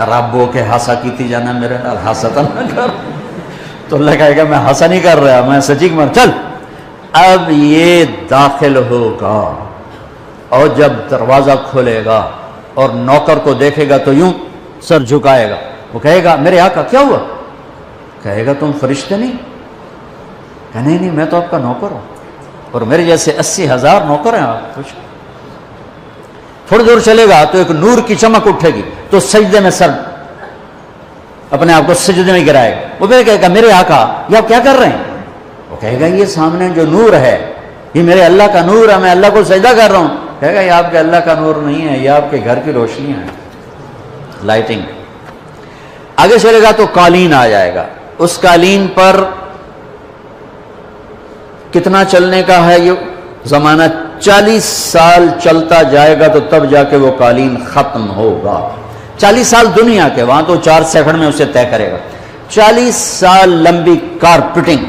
A: ربو کے ہاسا کیتی جانا میرے نال، ہاسا تو نہ کر۔ تو اللہ کہے گا میں ہاسا نہیں کر رہا، میں سچی مر، چل اب یہ داخل ہوگا، اور جب دروازہ کھولے گا اور نوکر کو دیکھے گا تو یوں سر جھکائے گا، وہ کہے گا میرے آقا کیا ہوا؟ کہے گا تم فرشتے نہیں؟ کہ نہیں میں تو آپ کا نوکر ہوں، اور میرے جیسے 80,000 نوکر ہیں آپ کچھ۔ تھوڑی دور چلے گا تو ایک نور کی چمک اٹھے گی، تو سجدے میں سر اپنے آپ کو سجدے میں گرائے گا، وہ پھر کہے گا میرے آقا یہ آپ کیا کر رہے ہیں؟ وہ کہے گا یہ سامنے جو نور ہے یہ میرے اللہ کا نور ہے، میں اللہ کو سجدہ کر رہا ہوں۔ کہے گا یہ آپ کے اللہ کا نور نہیں ہے، یہ آپ کے گھر کی روشنیاں ہیں، لائٹنگ۔ آگے چلے گا تو قالین آ جائے گا، اس قالین پر کتنا چلنے کا ہے یہ زمانہ؟ 40 سال چلتا جائے گا تو تب جا کے وہ قالین ختم ہوگا۔ 40 سال دنیا کے، وہاں تو 4 سیکنڈ میں اسے طے کرے گا۔ 40 سال لمبی کارپیٹنگ۔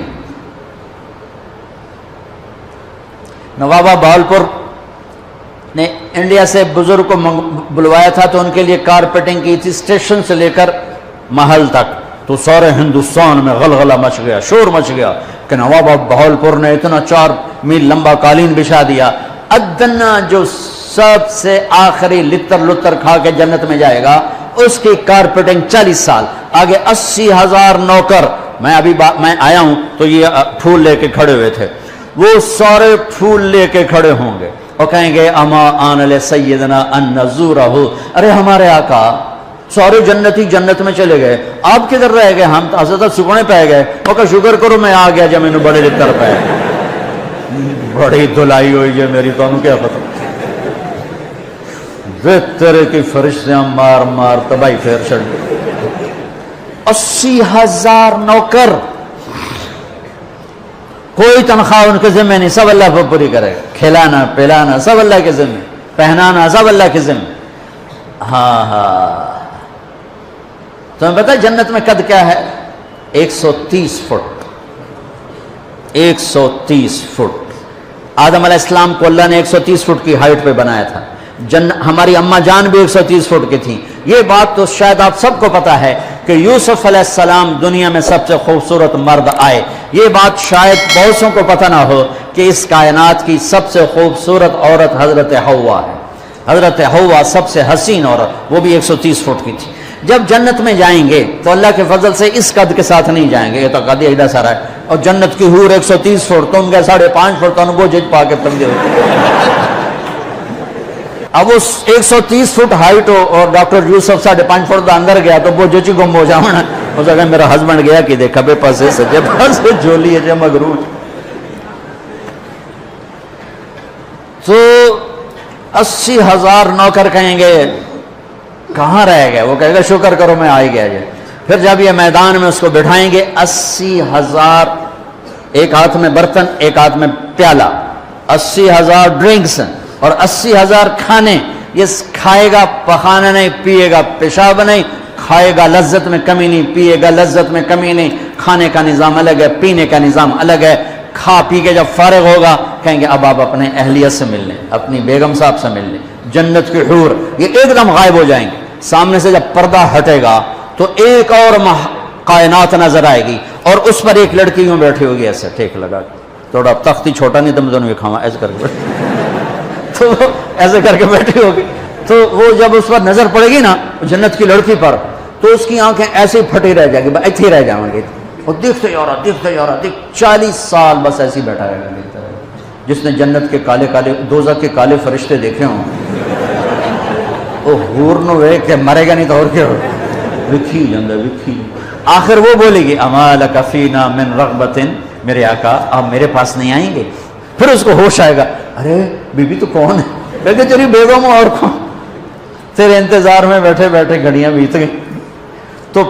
A: نوابہ بہاولپور نے انڈیا سے بزرگ کو بلوایا تھا تو ان کے لیے کارپیٹنگ کی تھی، اسٹیشن سے لے کر محل تک، تو سارے ہندوستان میں غلغلہ مچ گیا، شور مچ گیا کہ نواب بہاولپور نے اتنا 4 میل لمبا قالین بچھا دیا۔ ادنا جو سب سے آخری لتر لتر کھا کے جنت میں جائے گا اس کی کارپیٹنگ 40 سال، آگے 80,000 نوکر. میں آیا ہوں تو یہ پھول لے کے کھڑے ہوئے تھے، وہ سارے پھول لے کے کھڑے ہوں گے اور کہیں گے اما آن علی سیدنا ان نزورہ، ارے ہمارے آقا. سارے جنتی جنت میں چلے گئے، آپ کدھر رہ گئے؟ ہم حضرت سکونے پہ گئے. وہ کہ شکر کرو میں آ گیا جب میں بڑے لتر پہ. بڑی دھلائی ہوئی ہے میری، تو کیا پتہ بہتر کی فرشتیاں مار مار تباہی پھیر چڑھ. 80,000 نوکر، کوئی تنخواہ ان کے ذمہ نہیں، سب اللہ پر پوری کرے گا. کھلانا پلانا سب اللہ کے ذمہ، پہنانا سب اللہ کے ذمہ. ہاں تمہیں پتہ جنت میں قد کیا ہے؟ 130 فٹ. 130 فٹ. آدم علیہ السلام کو اللہ نے 130 فٹ کی ہائٹ پہ بنایا تھا. ہماری اماں جان بھی 130 فٹ کی تھی. یہ بات تو شاید آپ سب کو پتا ہے کہ یوسف علیہ السلام دنیا میں سب سے خوبصورت مرد آئے. یہ بات شاید بہت سو کو پتہ نہ ہو کہ اس کائنات کی سب سے خوبصورت عورت حضرت حوا ہے. حضرت حوا سب سے حسین عورت، وہ بھی 130 فٹ کی تھی. جب جنت میں جائیں گے تو اللہ کے فضل سے اس قد کے ساتھ نہیں جائیں گے، یہ تو قد ایڈا سارا ہے. اور جنت کی حور 130 فٹ، تم گئے 5.5 فٹ، تو وہ جج پا کے پنجے ہوتے. اب وہ 130 فٹ ہائٹ ہو اور ڈاکٹر یوسف 5.5 فٹ دا اندر گیا تو وہ جو چی گم ہو جاؤنا. اس کہ میرا ہسبینڈ گیا کہ دیکھا بے پاسے سجے پاسے جولی ہے جے مغرور. تو 80,000 نوکر کہیں گے کہاں رہ گئے؟ وہ کہے گا شکر کرو میں آ ہی گیا جائے. پھر جب یہ میدان میں اس کو بٹھائیں گے 80,000، ایک ہاتھ میں برتن ایک ہاتھ میں پیالہ، 80,000 ڈرنکس اور 80,000 کھانے. یہ کھائے گا پخانا نہیں، پیے گا پیشاب نہیں. کھائے گا لذت میں کمی نہیں، پیے گا لذت میں کمی نہیں. کھانے کا نظام الگ ہے، پینے کا نظام الگ ہے. کھا پی کے جب فارغ ہوگا کہیں گے اب آپ اپنے اہلیت سے مل لیں، اپنی بیگم صاحب سے مل لیں. جنت کی حور یہ ایک دم غائب ہو جائیں گے. سامنے سے جب پردہ ہٹے گا تو ایک اور کائنات نظر آئے گی اور اس پر ایک لڑکی یوں بیٹھی ہوگی ایسے ٹھیک لگا کے. تھوڑا تختی چھوٹا نہیں تم دونوں کھاوا ایسے کر کے تو ایسے کر کے بیٹھی ہوگی. تو وہ جب اس پر نظر پڑے گی نا جنت کی لڑکی پر تو اس کی آنکھیں ایسے پھٹی رہ جائیں گی، ایتھے ہی رہ جائیں گی. اور دیکھتے یارا دیکھتے یارا 40 سال بس ایسے ہی بیٹھا رہے گا دیکھتا رہے. جس نے جنت کے کالے کالے دوزخ کے کالے فرشتے دیکھے ہوں وہ حور نو ویکھ کے مرے گا نہیں تو اور کیا ہو وکھی جاندہ وکھی. آخر وہ بولے گی اما لک فینا من رغبت، میرے آقا آپ میرے پاس نہیں آئیں گے؟ پھر اس کو ہوش آئے گا ارے بی بی تو کون ہے؟ کہتے تیری بیگم اور کون؟ تیرے انتظار میں بیٹھے بیٹھے گھڑیاں بیت گئی. تو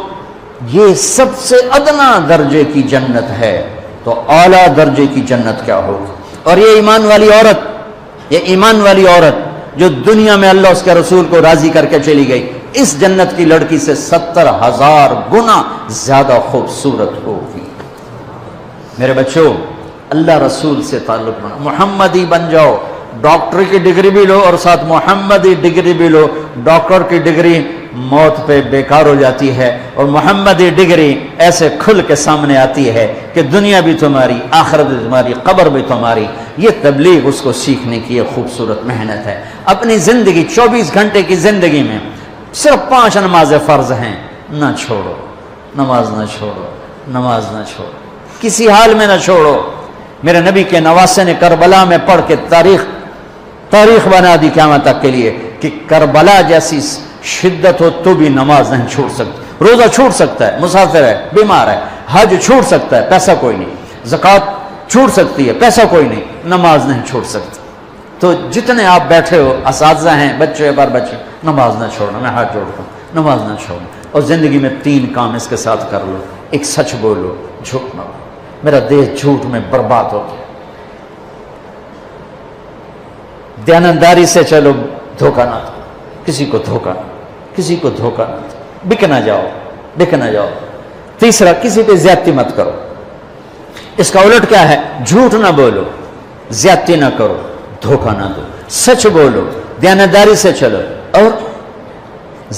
A: یہ سب سے ادنا درجے کی جنت ہے، تو اعلیٰ درجے کی جنت کیا ہوگی؟ اور یہ ایمان والی عورت، یہ ایمان والی عورت جو دنیا میں اللہ اس کے رسول کو راضی کر کے چلی گئی، اس جنت کی لڑکی سے 70,000 گنا زیادہ خوبصورت ہوگی. میرے بچوں اللہ رسول سے تعلق بنا، محمدی بن جاؤ. ڈاکٹر کی ڈگری بھی لو اور ساتھ محمدی ڈگری بھی لو. ڈاکٹر کی ڈگری موت پہ بیکار ہو جاتی ہے اور محمدی ڈگری ایسے کھل کے سامنے آتی ہے کہ دنیا بھی تمہاری، آخرت بھی تمہاری، قبر بھی تمہاری. یہ تبلیغ اس کو سیکھنے کی ایک خوبصورت محنت ہے. اپنی زندگی 24 گھنٹے کی زندگی میں صرف 5 نمازیں فرض ہیں، نہ چھوڑو. نماز نہ چھوڑو، نماز نہ چھوڑو، کسی حال میں نہ چھوڑو. میرے نبی کے نواسے نے کربلا میں پڑھ کے تاریخ بنا دی قیامت تک کے لیے کہ کربلا جیسی شدت ہو تو بھی نماز نہیں چھوڑ سکتی. روزہ چھوٹ سکتا ہے، مسافر ہے، بیمار ہے، حج چھوٹ سکتا ہے، پیسہ کوئی نہیں. زکوٰۃ چھوٹ سکتی ہے، پیسہ کوئی نہیں، نماز نہیں چھوڑ سکتی. تو جتنے آپ بیٹھے ہو، اساتذہ ہیں، بچے پر بچے، نماز نہ چھوڑنا. میں ہاتھ جوڑتا ہوں، نماز نہ چھوڑنا. اور زندگی میں 3 کام اس کے ساتھ کر لو. ایک سچ بولو، جھوٹ نہ بولو. میرا دیش جھوٹ میں برباد ہو گیا. دیانتداری سے چلو، دھوکہ نہ دو کسی کو، دھوکہ کسی کو دھوکہ نہ دو. بک نہ جاؤ. تیسرا کسی پہ زیادتی مت کرو. اس کا الٹ کیا ہے؟ جھوٹ نہ بولو، زیادتی نہ کرو، دھوکہ نہ دو. سچ بولو، دیانتداری سے چلو اور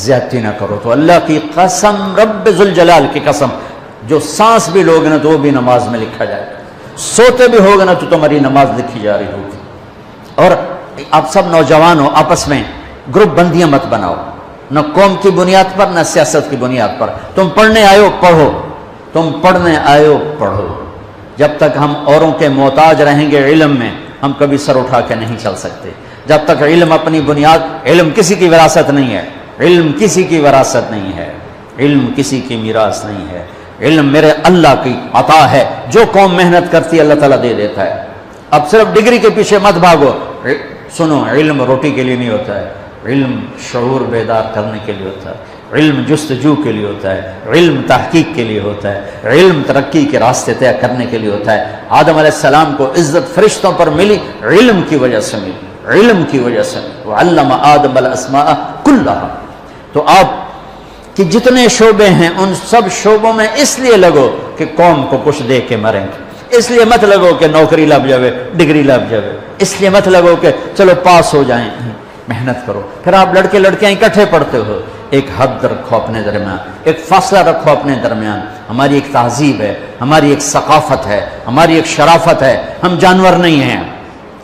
A: زیادتی نہ کرو. تو اللہ کی قسم، رب ذوالجلال کی قسم، جو سانس بھی لوگے نا تو وہ بھی نماز میں لکھا جائے گا. سوتے بھی ہوگا نا تو تمہاری نماز لکھی جا رہی ہوگی. اور آپ سب نوجوان ہو، آپس میں گروپ بندیاں مت بناؤ، نہ قوم کی بنیاد پر نہ سیاست کی بنیاد پر. تم پڑھنے آئے ہو پڑھو، تم پڑھنے آئے ہو پڑھو. جب تک ہم اوروں کے محتاج رہیں گے علم میں، ہم کبھی سر اٹھا کے نہیں چل سکتے. جب تک علم اپنی بنیاد، علم کسی کی وراثت نہیں ہے، علم کسی کی وراثت نہیں ہے، علم کسی کی میراث نہیں ہے. علم میرے اللہ کی عطا ہے، جو قوم محنت کرتی ہے اللہ تعالیٰ دے دیتا ہے. اب صرف ڈگری کے پیچھے مت بھاگو. سنو، علم روٹی کے لیے نہیں ہوتا ہے، علم شعور بیدار کرنے کے لیے ہوتا ہے، علم جستجو کے لیے ہوتا ہے، علم تحقیق کے لیے ہوتا ہے، علم ترقی کے راستے طے کرنے کے لیے ہوتا ہے. آدم علیہ السلام کو عزت فرشتوں پر ملی، علم کی وجہ سے ملی، علم کی وجہ سے. وعلم آدم الاسماء کلھا. تو آپ کہ جتنے شعبے ہیں ان سب شعبوں میں اس لیے لگو کہ قوم کو کچھ دے کے مریں گے. اس لیے مت لگو کہ نوکری لگ جاوے، ڈگری لگ جاوے. اس لیے مت لگو کہ چلو پاس ہو جائیں. محنت کرو. پھر آپ لڑکے لڑکیاں اکٹھے پڑھتے ہو، ایک حد رکھو اپنے درمیان، ایک فاصلہ رکھو اپنے درمیان. ہماری ایک تہذیب ہے، ہماری ایک ثقافت ہے، ہماری ایک شرافت ہے. ہم جانور نہیں ہیں،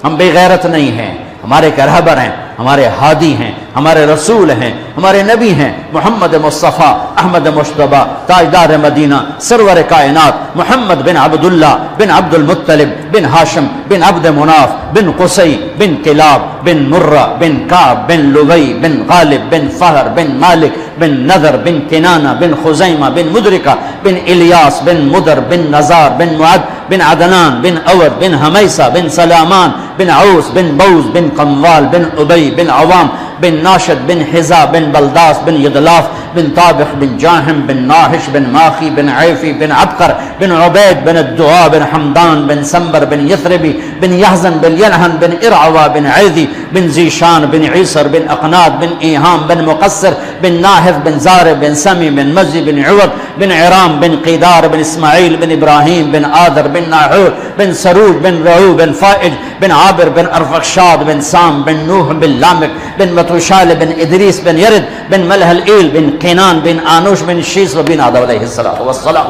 A: ہم بے غیرت نہیں ہیں. ہمارے ایک رہبر ہیں، ہمارے ہادی ہیں، ہمارے رسول ہیں، ہمارے نبی ہیں محمد مصطفیٰ احمد مشتبہ تاجدار مدینہ سرور کائنات محمد بن عبداللہ بن عبد المطلب بن ہاشم بن عبد مناف بن قصی بن کلاب بن مرہ بن کعب بن لبی بن غالب بن فہر بن مالک بن نذر بن کنانہ بن خزیمہ بن مدرکہ بن الیاس بن مدر بن نزار بن معد بن عدنان بن اود بن حمیسہ بن سلامان بن عوس بن بوز بن قموال بن ابی بن عوام بن ناشد بن حزا بن بلداس بن یدلاف بن طابخ بن جاہم بن ناحش بن ماخی بن عیفی بن عبقر بن عبید بن الدعاء بن حمدان بن سنبر بن یثربی بن یحزن بن ینہن بن ارعوا بن عیدی بن زیشان بن عیسر بن اقناد بن ایہام بن مقصر بن ناحف بن زارب بن سمی بن مزی بن عوض بن عرام بن قیدار بن اسماعیل بن ابراہیم بن آدر بن ناحور بن سروج بن رعو بن فائج بن عابر بن ارفخشاد بن سام بن نوح بن لامک بن متوشال بن ادریس بن یرد بن ملح الایل بن قینان بن آنوش بن شیس و بن آدم علیہ السلام.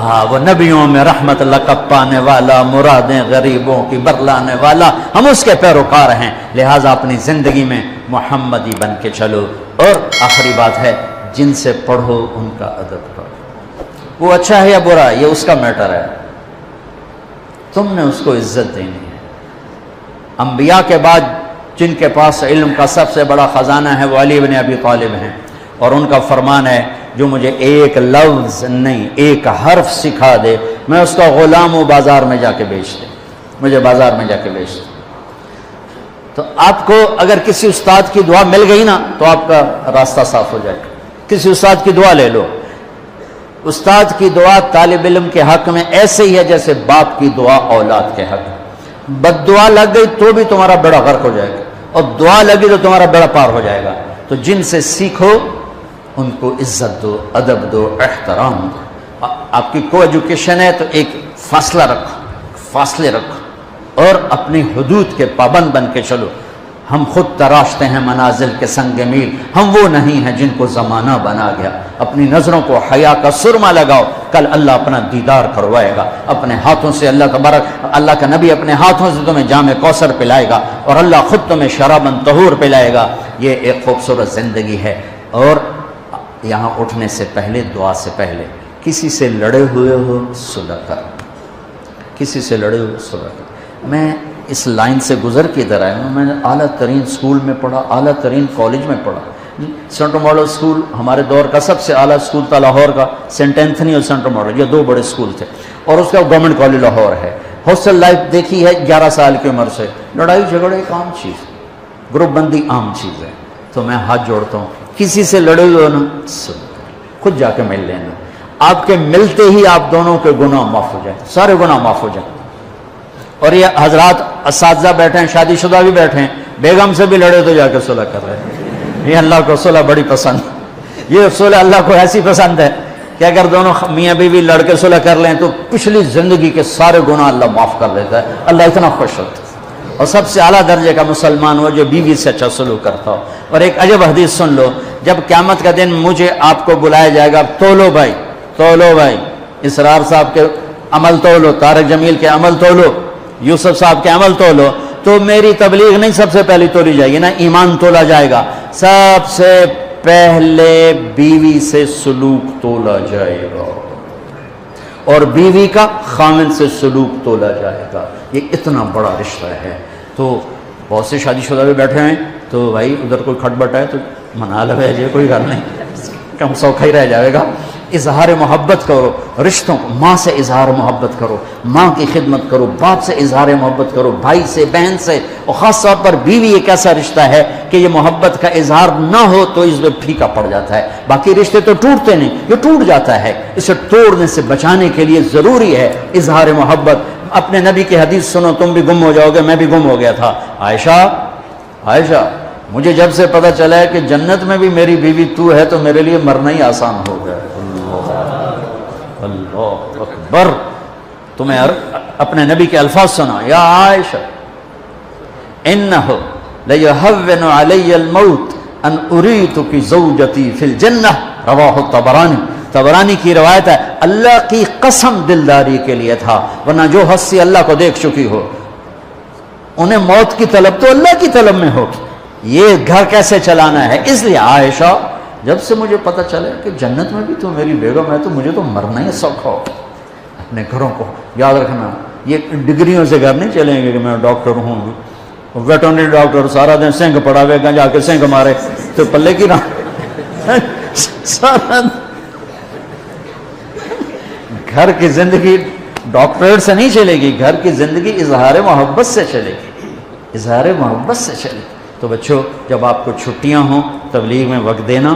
A: ہاں، وہ نبیوں میں رحمت لقب پانے والا، مرادیں غریبوں کی برلانے والا، ہم اس کے پیروکار ہیں. لہٰذا اپنی زندگی میں محمدی بن کے چلو. اور آخری بات ہے، جن سے پڑھو ان کا ادب کرو. وہ اچھا ہے یا برا یہ اس کا میٹر ہے، تم نے اس کو عزت دینی ہے. انبیاء کے بعد جن کے پاس علم کا سب سے بڑا خزانہ ہے وہ علی بن ابی طالب ہیں، اور ان کا فرمان ہے جو مجھے ایک لفظ نہیں ایک حرف سکھا دے میں اس کا غلام ہوں، بازار میں جا کے بیچ دے، مجھے بازار میں جا کے بیچ دے. تو آپ کو اگر کسی استاد کی دعا مل گئی نا تو آپ کا راستہ صاف ہو جائے گا. کسی استاد کی دعا لے لو. استاد کی دعا طالب علم کے حق میں ایسے ہی ہے جیسے باپ کی دعا اولاد کے حق میں. بد دعا لگ گئی تو بھی تمہارا بیڑا غرق ہو جائے گا، اور دعا لگی تو تمہارا بیڑا پار ہو جائے گا. تو جن سے سیکھو ان کو عزت دو، ادب دو، احترام دو. آپ کی کو ایجوکیشن ہے تو ایک فاصلہ رکھو، فاصلے رکھو اور اپنی حدود کے پابند بن کے چلو. ہم خود تراشتے ہیں منازل کے سنگ میل، ہم وہ نہیں ہیں جن کو زمانہ بنا گیا. اپنی نظروں کو حیا کا سرما لگاؤ، کل اللہ اپنا دیدار کروائے گا. اپنے ہاتھوں سے اللہ تبارک، اللہ کا نبی اپنے ہاتھوں سے تمہیں جام کوثر پلائے گا، اور اللہ خود تمہیں شرابن طہور پلائے گا. یہ ایک خوبصورت زندگی ہے. اور یہاں اٹھنے سے پہلے، دعا سے پہلے کسی سے لڑے ہوئے ہو صلح کرو، کسی سے لڑے ہوئے صلح کرو. میں اس لائن سے گزر کے ادھر آیا ہوں. میں نے اعلیٰ ترین اسکول میں پڑھا، اعلیٰ ترین کالج میں پڑھا. سینٹر ماڈل اسکول ہمارے دور کا سب سے اعلیٰ اسکول تھا لاہور کا، سینٹ اینتھنی اور سینٹر ماڈل، یہ دو بڑے اسکول تھے. اور اس کا گورنمنٹ کالج لاہور ہے. ہاسٹل لائف دیکھی ہے 11 سال کی عمر سے. لڑائی جھگڑے ایک عام چیز، گروپ بندی عام چیز ہے. تو میں ہاتھ جوڑتا ہوں، کسی سے لڑے ہوئے ہو نا خود جا کے مل لینا. آپ کے ملتے ہی آپ دونوں کے گناہ معاف ہو جائیں، سارے گناہ معاف ہو جائیں. اور یہ حضرات اساتذہ بیٹھے ہیں، شادی شدہ بھی بیٹھے ہیں، بیگم سے بھی لڑے تو جا کے صلح کر رہے ہیں. یہ اللہ کو صلح بڑی پسند، یہ صلح اللہ کو ایسی پسند ہے کہ اگر دونوں میاں بیوی لڑ کے صلح کر لیں تو پچھلی زندگی کے سارے گناہ اللہ معاف کر دیتا ہے. اللہ اتنا خوش ہوتا ہے. اور سب سے اعلیٰ درجے کا مسلمان ہو جو بیوی سے اچھا سلوک کرتا ہو. اور ایک عجب حدیث سن لو، جب قیامت کا دن مجھے آپ کو بلایا جائے گا، تولو بھائی، تولو بھائی، اسرار صاحب کے عمل تولو، طارق جمیل کے عمل تولو، یوسف صاحب کے عمل تولو، تو میری تبلیغ نہیں سب سے پہلی تولی جائے گی، نہ ایمان تولا جائے گا، سب سے پہلے بیوی سے سلوک تولا جائے گا، اور بیوی کا خامن سے سلوک تولا جائے گا۔ یہ اتنا بڑا رشتہ ہے۔ تو بہت سے شادی شدہ بھی بیٹھے ہیں، تو بھائی ادھر کوئی کھٹ بٹ ہے تو منا لو ہے جی، کوئی گل نہیں، کم سوکھا ہی رہ جائے گا۔ اظہار محبت کرو، رشتوں کو، ماں سے اظہار محبت کرو، ماں کی خدمت کرو، باپ سے اظہار محبت کرو، بھائی سے، بہن سے، اور خاص طور پر بیوی ایک ایسا رشتہ ہے کہ یہ محبت کا اظہار نہ ہو تو اس میں پھیکا پڑ جاتا ہے۔ باقی رشتے تو ٹوٹتے نہیں، یہ ٹوٹ جاتا ہے، اسے توڑنے سے بچانے کے لیے ضروری ہے اظہار محبت۔ اپنے نبی کی حدیث سنو، تم بھی گم ہو جاؤ گے، میں بھی گم ہو گیا تھا۔ عائشہ مجھے جب سے پتہ چلا ہے کہ جنت میں بھی میری بیوی تو ہے تو میرے لیے مرنا ہی آسان ہو گیا۔ اللہ اکبر۔ تمہیں اپنے نبی کے الفاظ سنا، یا عائشہ انہ لیہون علی الموت ان اریتک زوجتی فی الجنہ، رواہ طبرانی کی روایت ہے، اللہ کی قسم دلداری کے لیے تھا، ورنہ جو ہستی اللہ کو دیکھ چکی ہو انہیں موت کی طلب تو اللہ کی طلب میں ہو، یہ گھر کیسے چلانا ہے۔ اس لیے عائشہ جب سے مجھے پتہ چلا کہ جنت میں بھی تو میری بیگم ہے تو مجھے تو مرنا ہی سوکھا ہو۔ اپنے گھروں کو یاد رکھنا، یہ ڈگریوں سے گھر نہیں چلیں گے کہ میں ڈاکٹر ہوں، ویٹرنری ڈاکٹر سارا دن سنگ پڑاوے گا، جا کے سنگ مارے تو پلے کی نہ سارا گھر کی زندگی ڈاکٹریٹ سے نہیں چلے گی، گھر کی زندگی اظہار محبت سے چلے گی، اظہار محبت سے چلے گی۔ تو بچوں، جب آپ کو چھٹیاں ہوں تبلیغ میں وقت دینا،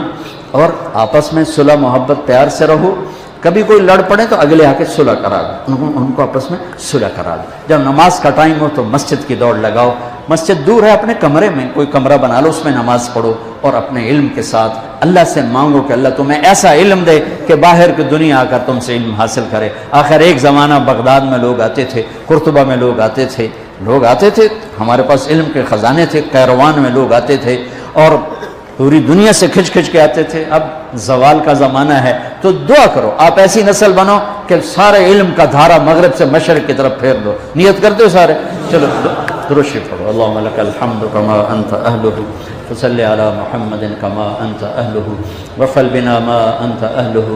A: اور آپس میں صلح محبت پیار سے رہو، کبھی کوئی لڑ پڑے تو اگلے آ کے صلح کرا دو، ان کو آپس میں صلح کرا دو۔ جب نماز کا ٹائم ہو تو مسجد کی دوڑ لگاؤ، مسجد دور ہے، اپنے کمرے میں کوئی کمرہ بنا لو، اس میں نماز پڑھو، اور اپنے علم کے ساتھ اللہ سے مانگو کہ اللہ تمہیں ایسا علم دے کہ باہر کی دنیا آ کر تم سے علم حاصل کرے۔ آخر ایک زمانہ بغداد میں لوگ آتے تھے، قرطبہ میں لوگ آتے تھے، ہمارے پاس علم کے خزانے تھے، قیروان میں لوگ آتے تھے اور پوری دنیا سے کھچ کھچ کے آتے تھے۔ اب زوال کا زمانہ ہے تو دعا کرو آپ ایسی نسل بنو کہ سارے علم کا دھارا مغرب سے مشرق کی طرف پھیر دو۔ نیت کرتے ہو سارے؟ چلو درود شریف پڑھو۔ اللہم لک الحمد کما انت اہلہ فصلی علی محمد کما انت اہلہ وفعل بنا ما انت اہلہ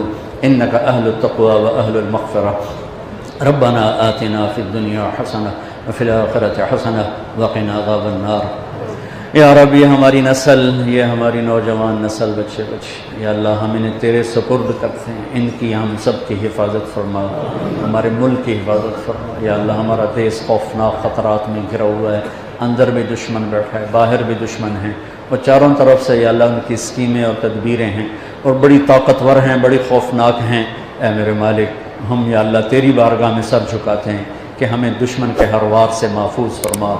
A: انک اہل التقوی و اہل المغفرہ۔ ربنا آتنا فی الدنیا حسنہ وفی الآخرۃ حسنہ وقنا عذاب النار۔ یا رب، یہ ہماری نسل، یہ ہماری نوجوان نسل، بچے یا اللہ ہم انہیں تیرے سپرد کرتے ہیں، ان کی ہم سب کی حفاظت فرما، ہمارے ملک کی حفاظت فرما۔ یا اللہ ہمارا دیش خوفناک خطرات میں گھرا ہوا ہے، اندر بھی دشمن بیٹھا ہے، باہر بھی دشمن ہیں، اور چاروں طرف سے یا اللہ ان کی اسکیمیں اور تدبیریں ہیں اور بڑی طاقتور ہیں، بڑی خوفناک ہیں۔ اے میرے مالک، ہم یا اللہ تیری بارگاہ میں سر جھکاتے ہیں کہ ہمیں دشمن کے ہر وار سے محفوظ فرما،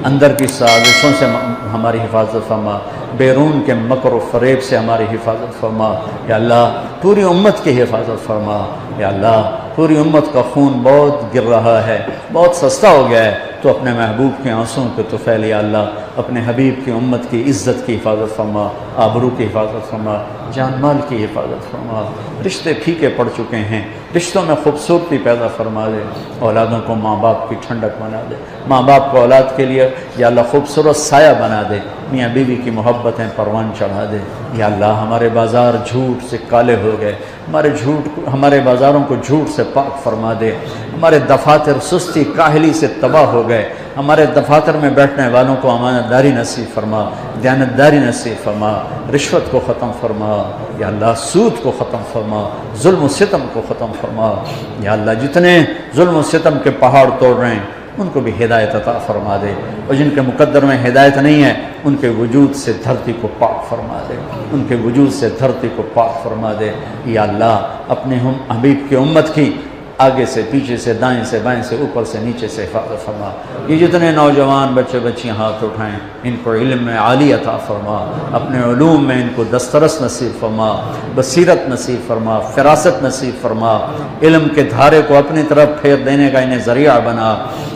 A: اندر کی سازشوں سے ہماری حفاظت فرما، بیرون کے مکر و فریب سے ہماری حفاظت فرما۔ یا اللہ پوری امت کی حفاظت فرما۔ یا اللہ پوری امت کا خون بہت گر رہا ہے، بہت سستا ہو گیا ہے، تو اپنے محبوب کے آنسوں کے طفیل یا اللہ اپنے حبیب کی امت کی عزت کی حفاظت فرما، آبرو کی حفاظت فرما، جان مال کی حفاظت فرما۔ رشتے پھیکے پڑ چکے ہیں، رشتوں میں خوبصورتی پیدا فرما دے، اولادوں کو ماں باپ کی ٹھنڈک بنا دے، ماں باپ کو اولاد کے لیے یا اللہ خوبصورت سایہ بنا دے، میاں بیوی کی محبتیں پروان چڑھا دے۔ یا اللہ ہمارے بازار جھوٹ سے کالے ہو گئے، ہمارے بازاروں کو جھوٹ سے پاک فرما دے، ہمارے دفاتر سستی کاہلی سے تباہ ہو گئے، ہمارے دفاتر میں بیٹھنے والوں کو امانت داری نصیب فرما، دیانت داری نصیب فرما، رشوت کو ختم فرما، یا اللہ سود کو ختم فرما، ظلم و ستم کو ختم فرما۔ یا اللہ جتنے ظلم و ستم کے پہاڑ توڑ رہے ہیں ان کو بھی ہدایت عطا فرما دے، اور جن کے مقدر میں ہدایت نہیں ہے ان کے وجود سے دھرتی کو پاک فرما دے، ان کے وجود سے دھرتی کو پاک فرما دے۔ یا اللہ اپنے ہم حبیب کی امت کی آگے سے پیچھے سے دائیں سے بائیں سے اوپر سے نیچے سے حفاظت فرما۔ یہ جتنے نوجوان بچے بچیاں ہاتھ اٹھائیں ان کو علم میں عالی عطا فرما، اپنے علوم میں ان کو دسترس نصیب فرما، بصیرت نصیب فرما، فراست نصیب فرما، علم کے دھارے کو اپنی طرف پھیر دینے کا انہیں ذریعہ بنا،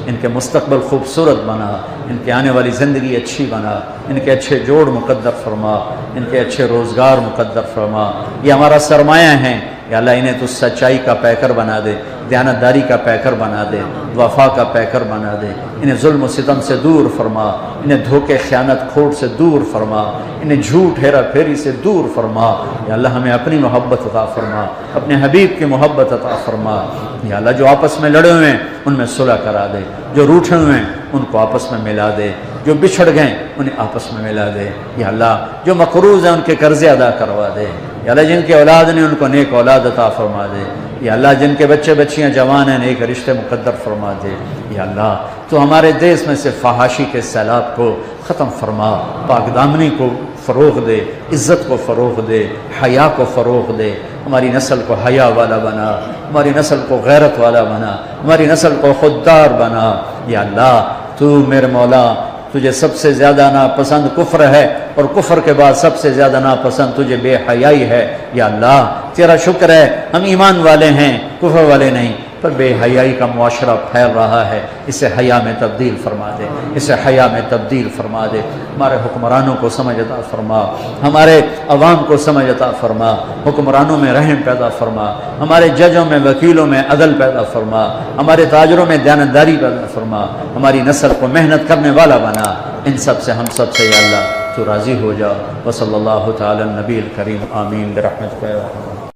A: ان کے مستقبل خوبصورت بنا، ان کی آنے والی زندگی اچھی بنا، ان کے اچھے جوڑ مقدر فرما، ان کے اچھے روزگار مقدر فرما۔ یہ ہمارا سرمایہ ہیں، یا اللہ انہیں تو سچائی کا پیکر بنا دے، دیانتداری کا پیکر بنا دے، وفا کا پیکر بنا دے، انہیں ظلم و ستم سے دور فرما، انہیں دھوکے خیانت کھوٹ سے دور فرما، انہیں جھوٹ ہیرا پھیری سے دور فرما۔ یا اللہ ہمیں اپنی محبت عطا فرما، اپنے حبیب کی محبت عطا فرما۔ یا اللہ جو آپس میں لڑے ہوئے ہیں ان میں صلح کرا دے، جو روٹھے ہوئے ہیں ان کو آپس میں ملا دے، جو بچھڑ گئے انہیں آپس میں ملا دے۔ یا اللہ جو مقروض ہیں ان کے قرضے ادا کروا دے۔ یا اللہ جن کے اولاد نے ان کو نیک اولاد عطا فرما دے۔ یا اللہ جن کے بچے بچیاں جوان ہیں نیک رشتے مقدر فرما دے۔ یا اللہ تو ہمارے دیس میں سے فحاشی کے سیلاب کو ختم فرما، پاک دامنی کو فروغ دے، عزت کو فروغ دے، حیا کو فروغ دے، ہماری نسل کو حیا والا بنا، ہماری نسل کو غیرت والا بنا، ہماری نسل کو خوددار بنا۔ یا اللہ تو میرے مولا تجھے سب سے زیادہ ناپسند کفر ہے، اور کفر کے بعد سب سے زیادہ ناپسند تجھے بے حیائی ہے۔ یا اللہ تیرا شکر ہے ہم ایمان والے ہیں کفر والے نہیں، پر بے حیائی کا معاشرہ پھیل رہا ہے، اسے حیا میں تبدیل فرما دے، اسے حیا میں تبدیل فرما دے۔ ہمارے حکمرانوں کو سمجھ عطا فرما، ہمارے عوام کو سمجھ عطا فرما، حکمرانوں میں رحم پیدا فرما، ہمارے ججوں میں وکیلوں میں عدل پیدا فرما، ہمارے تاجروں میں دیانتداری پیدا فرما، ہماری نسل کو محنت کرنے والا بنا۔ ان سب سے ہم سب سے یا اللہ تو راضی ہو جا۔ وصلی اللہ تعالی النبی الکریم، آمین برحمتک یا ارحم۔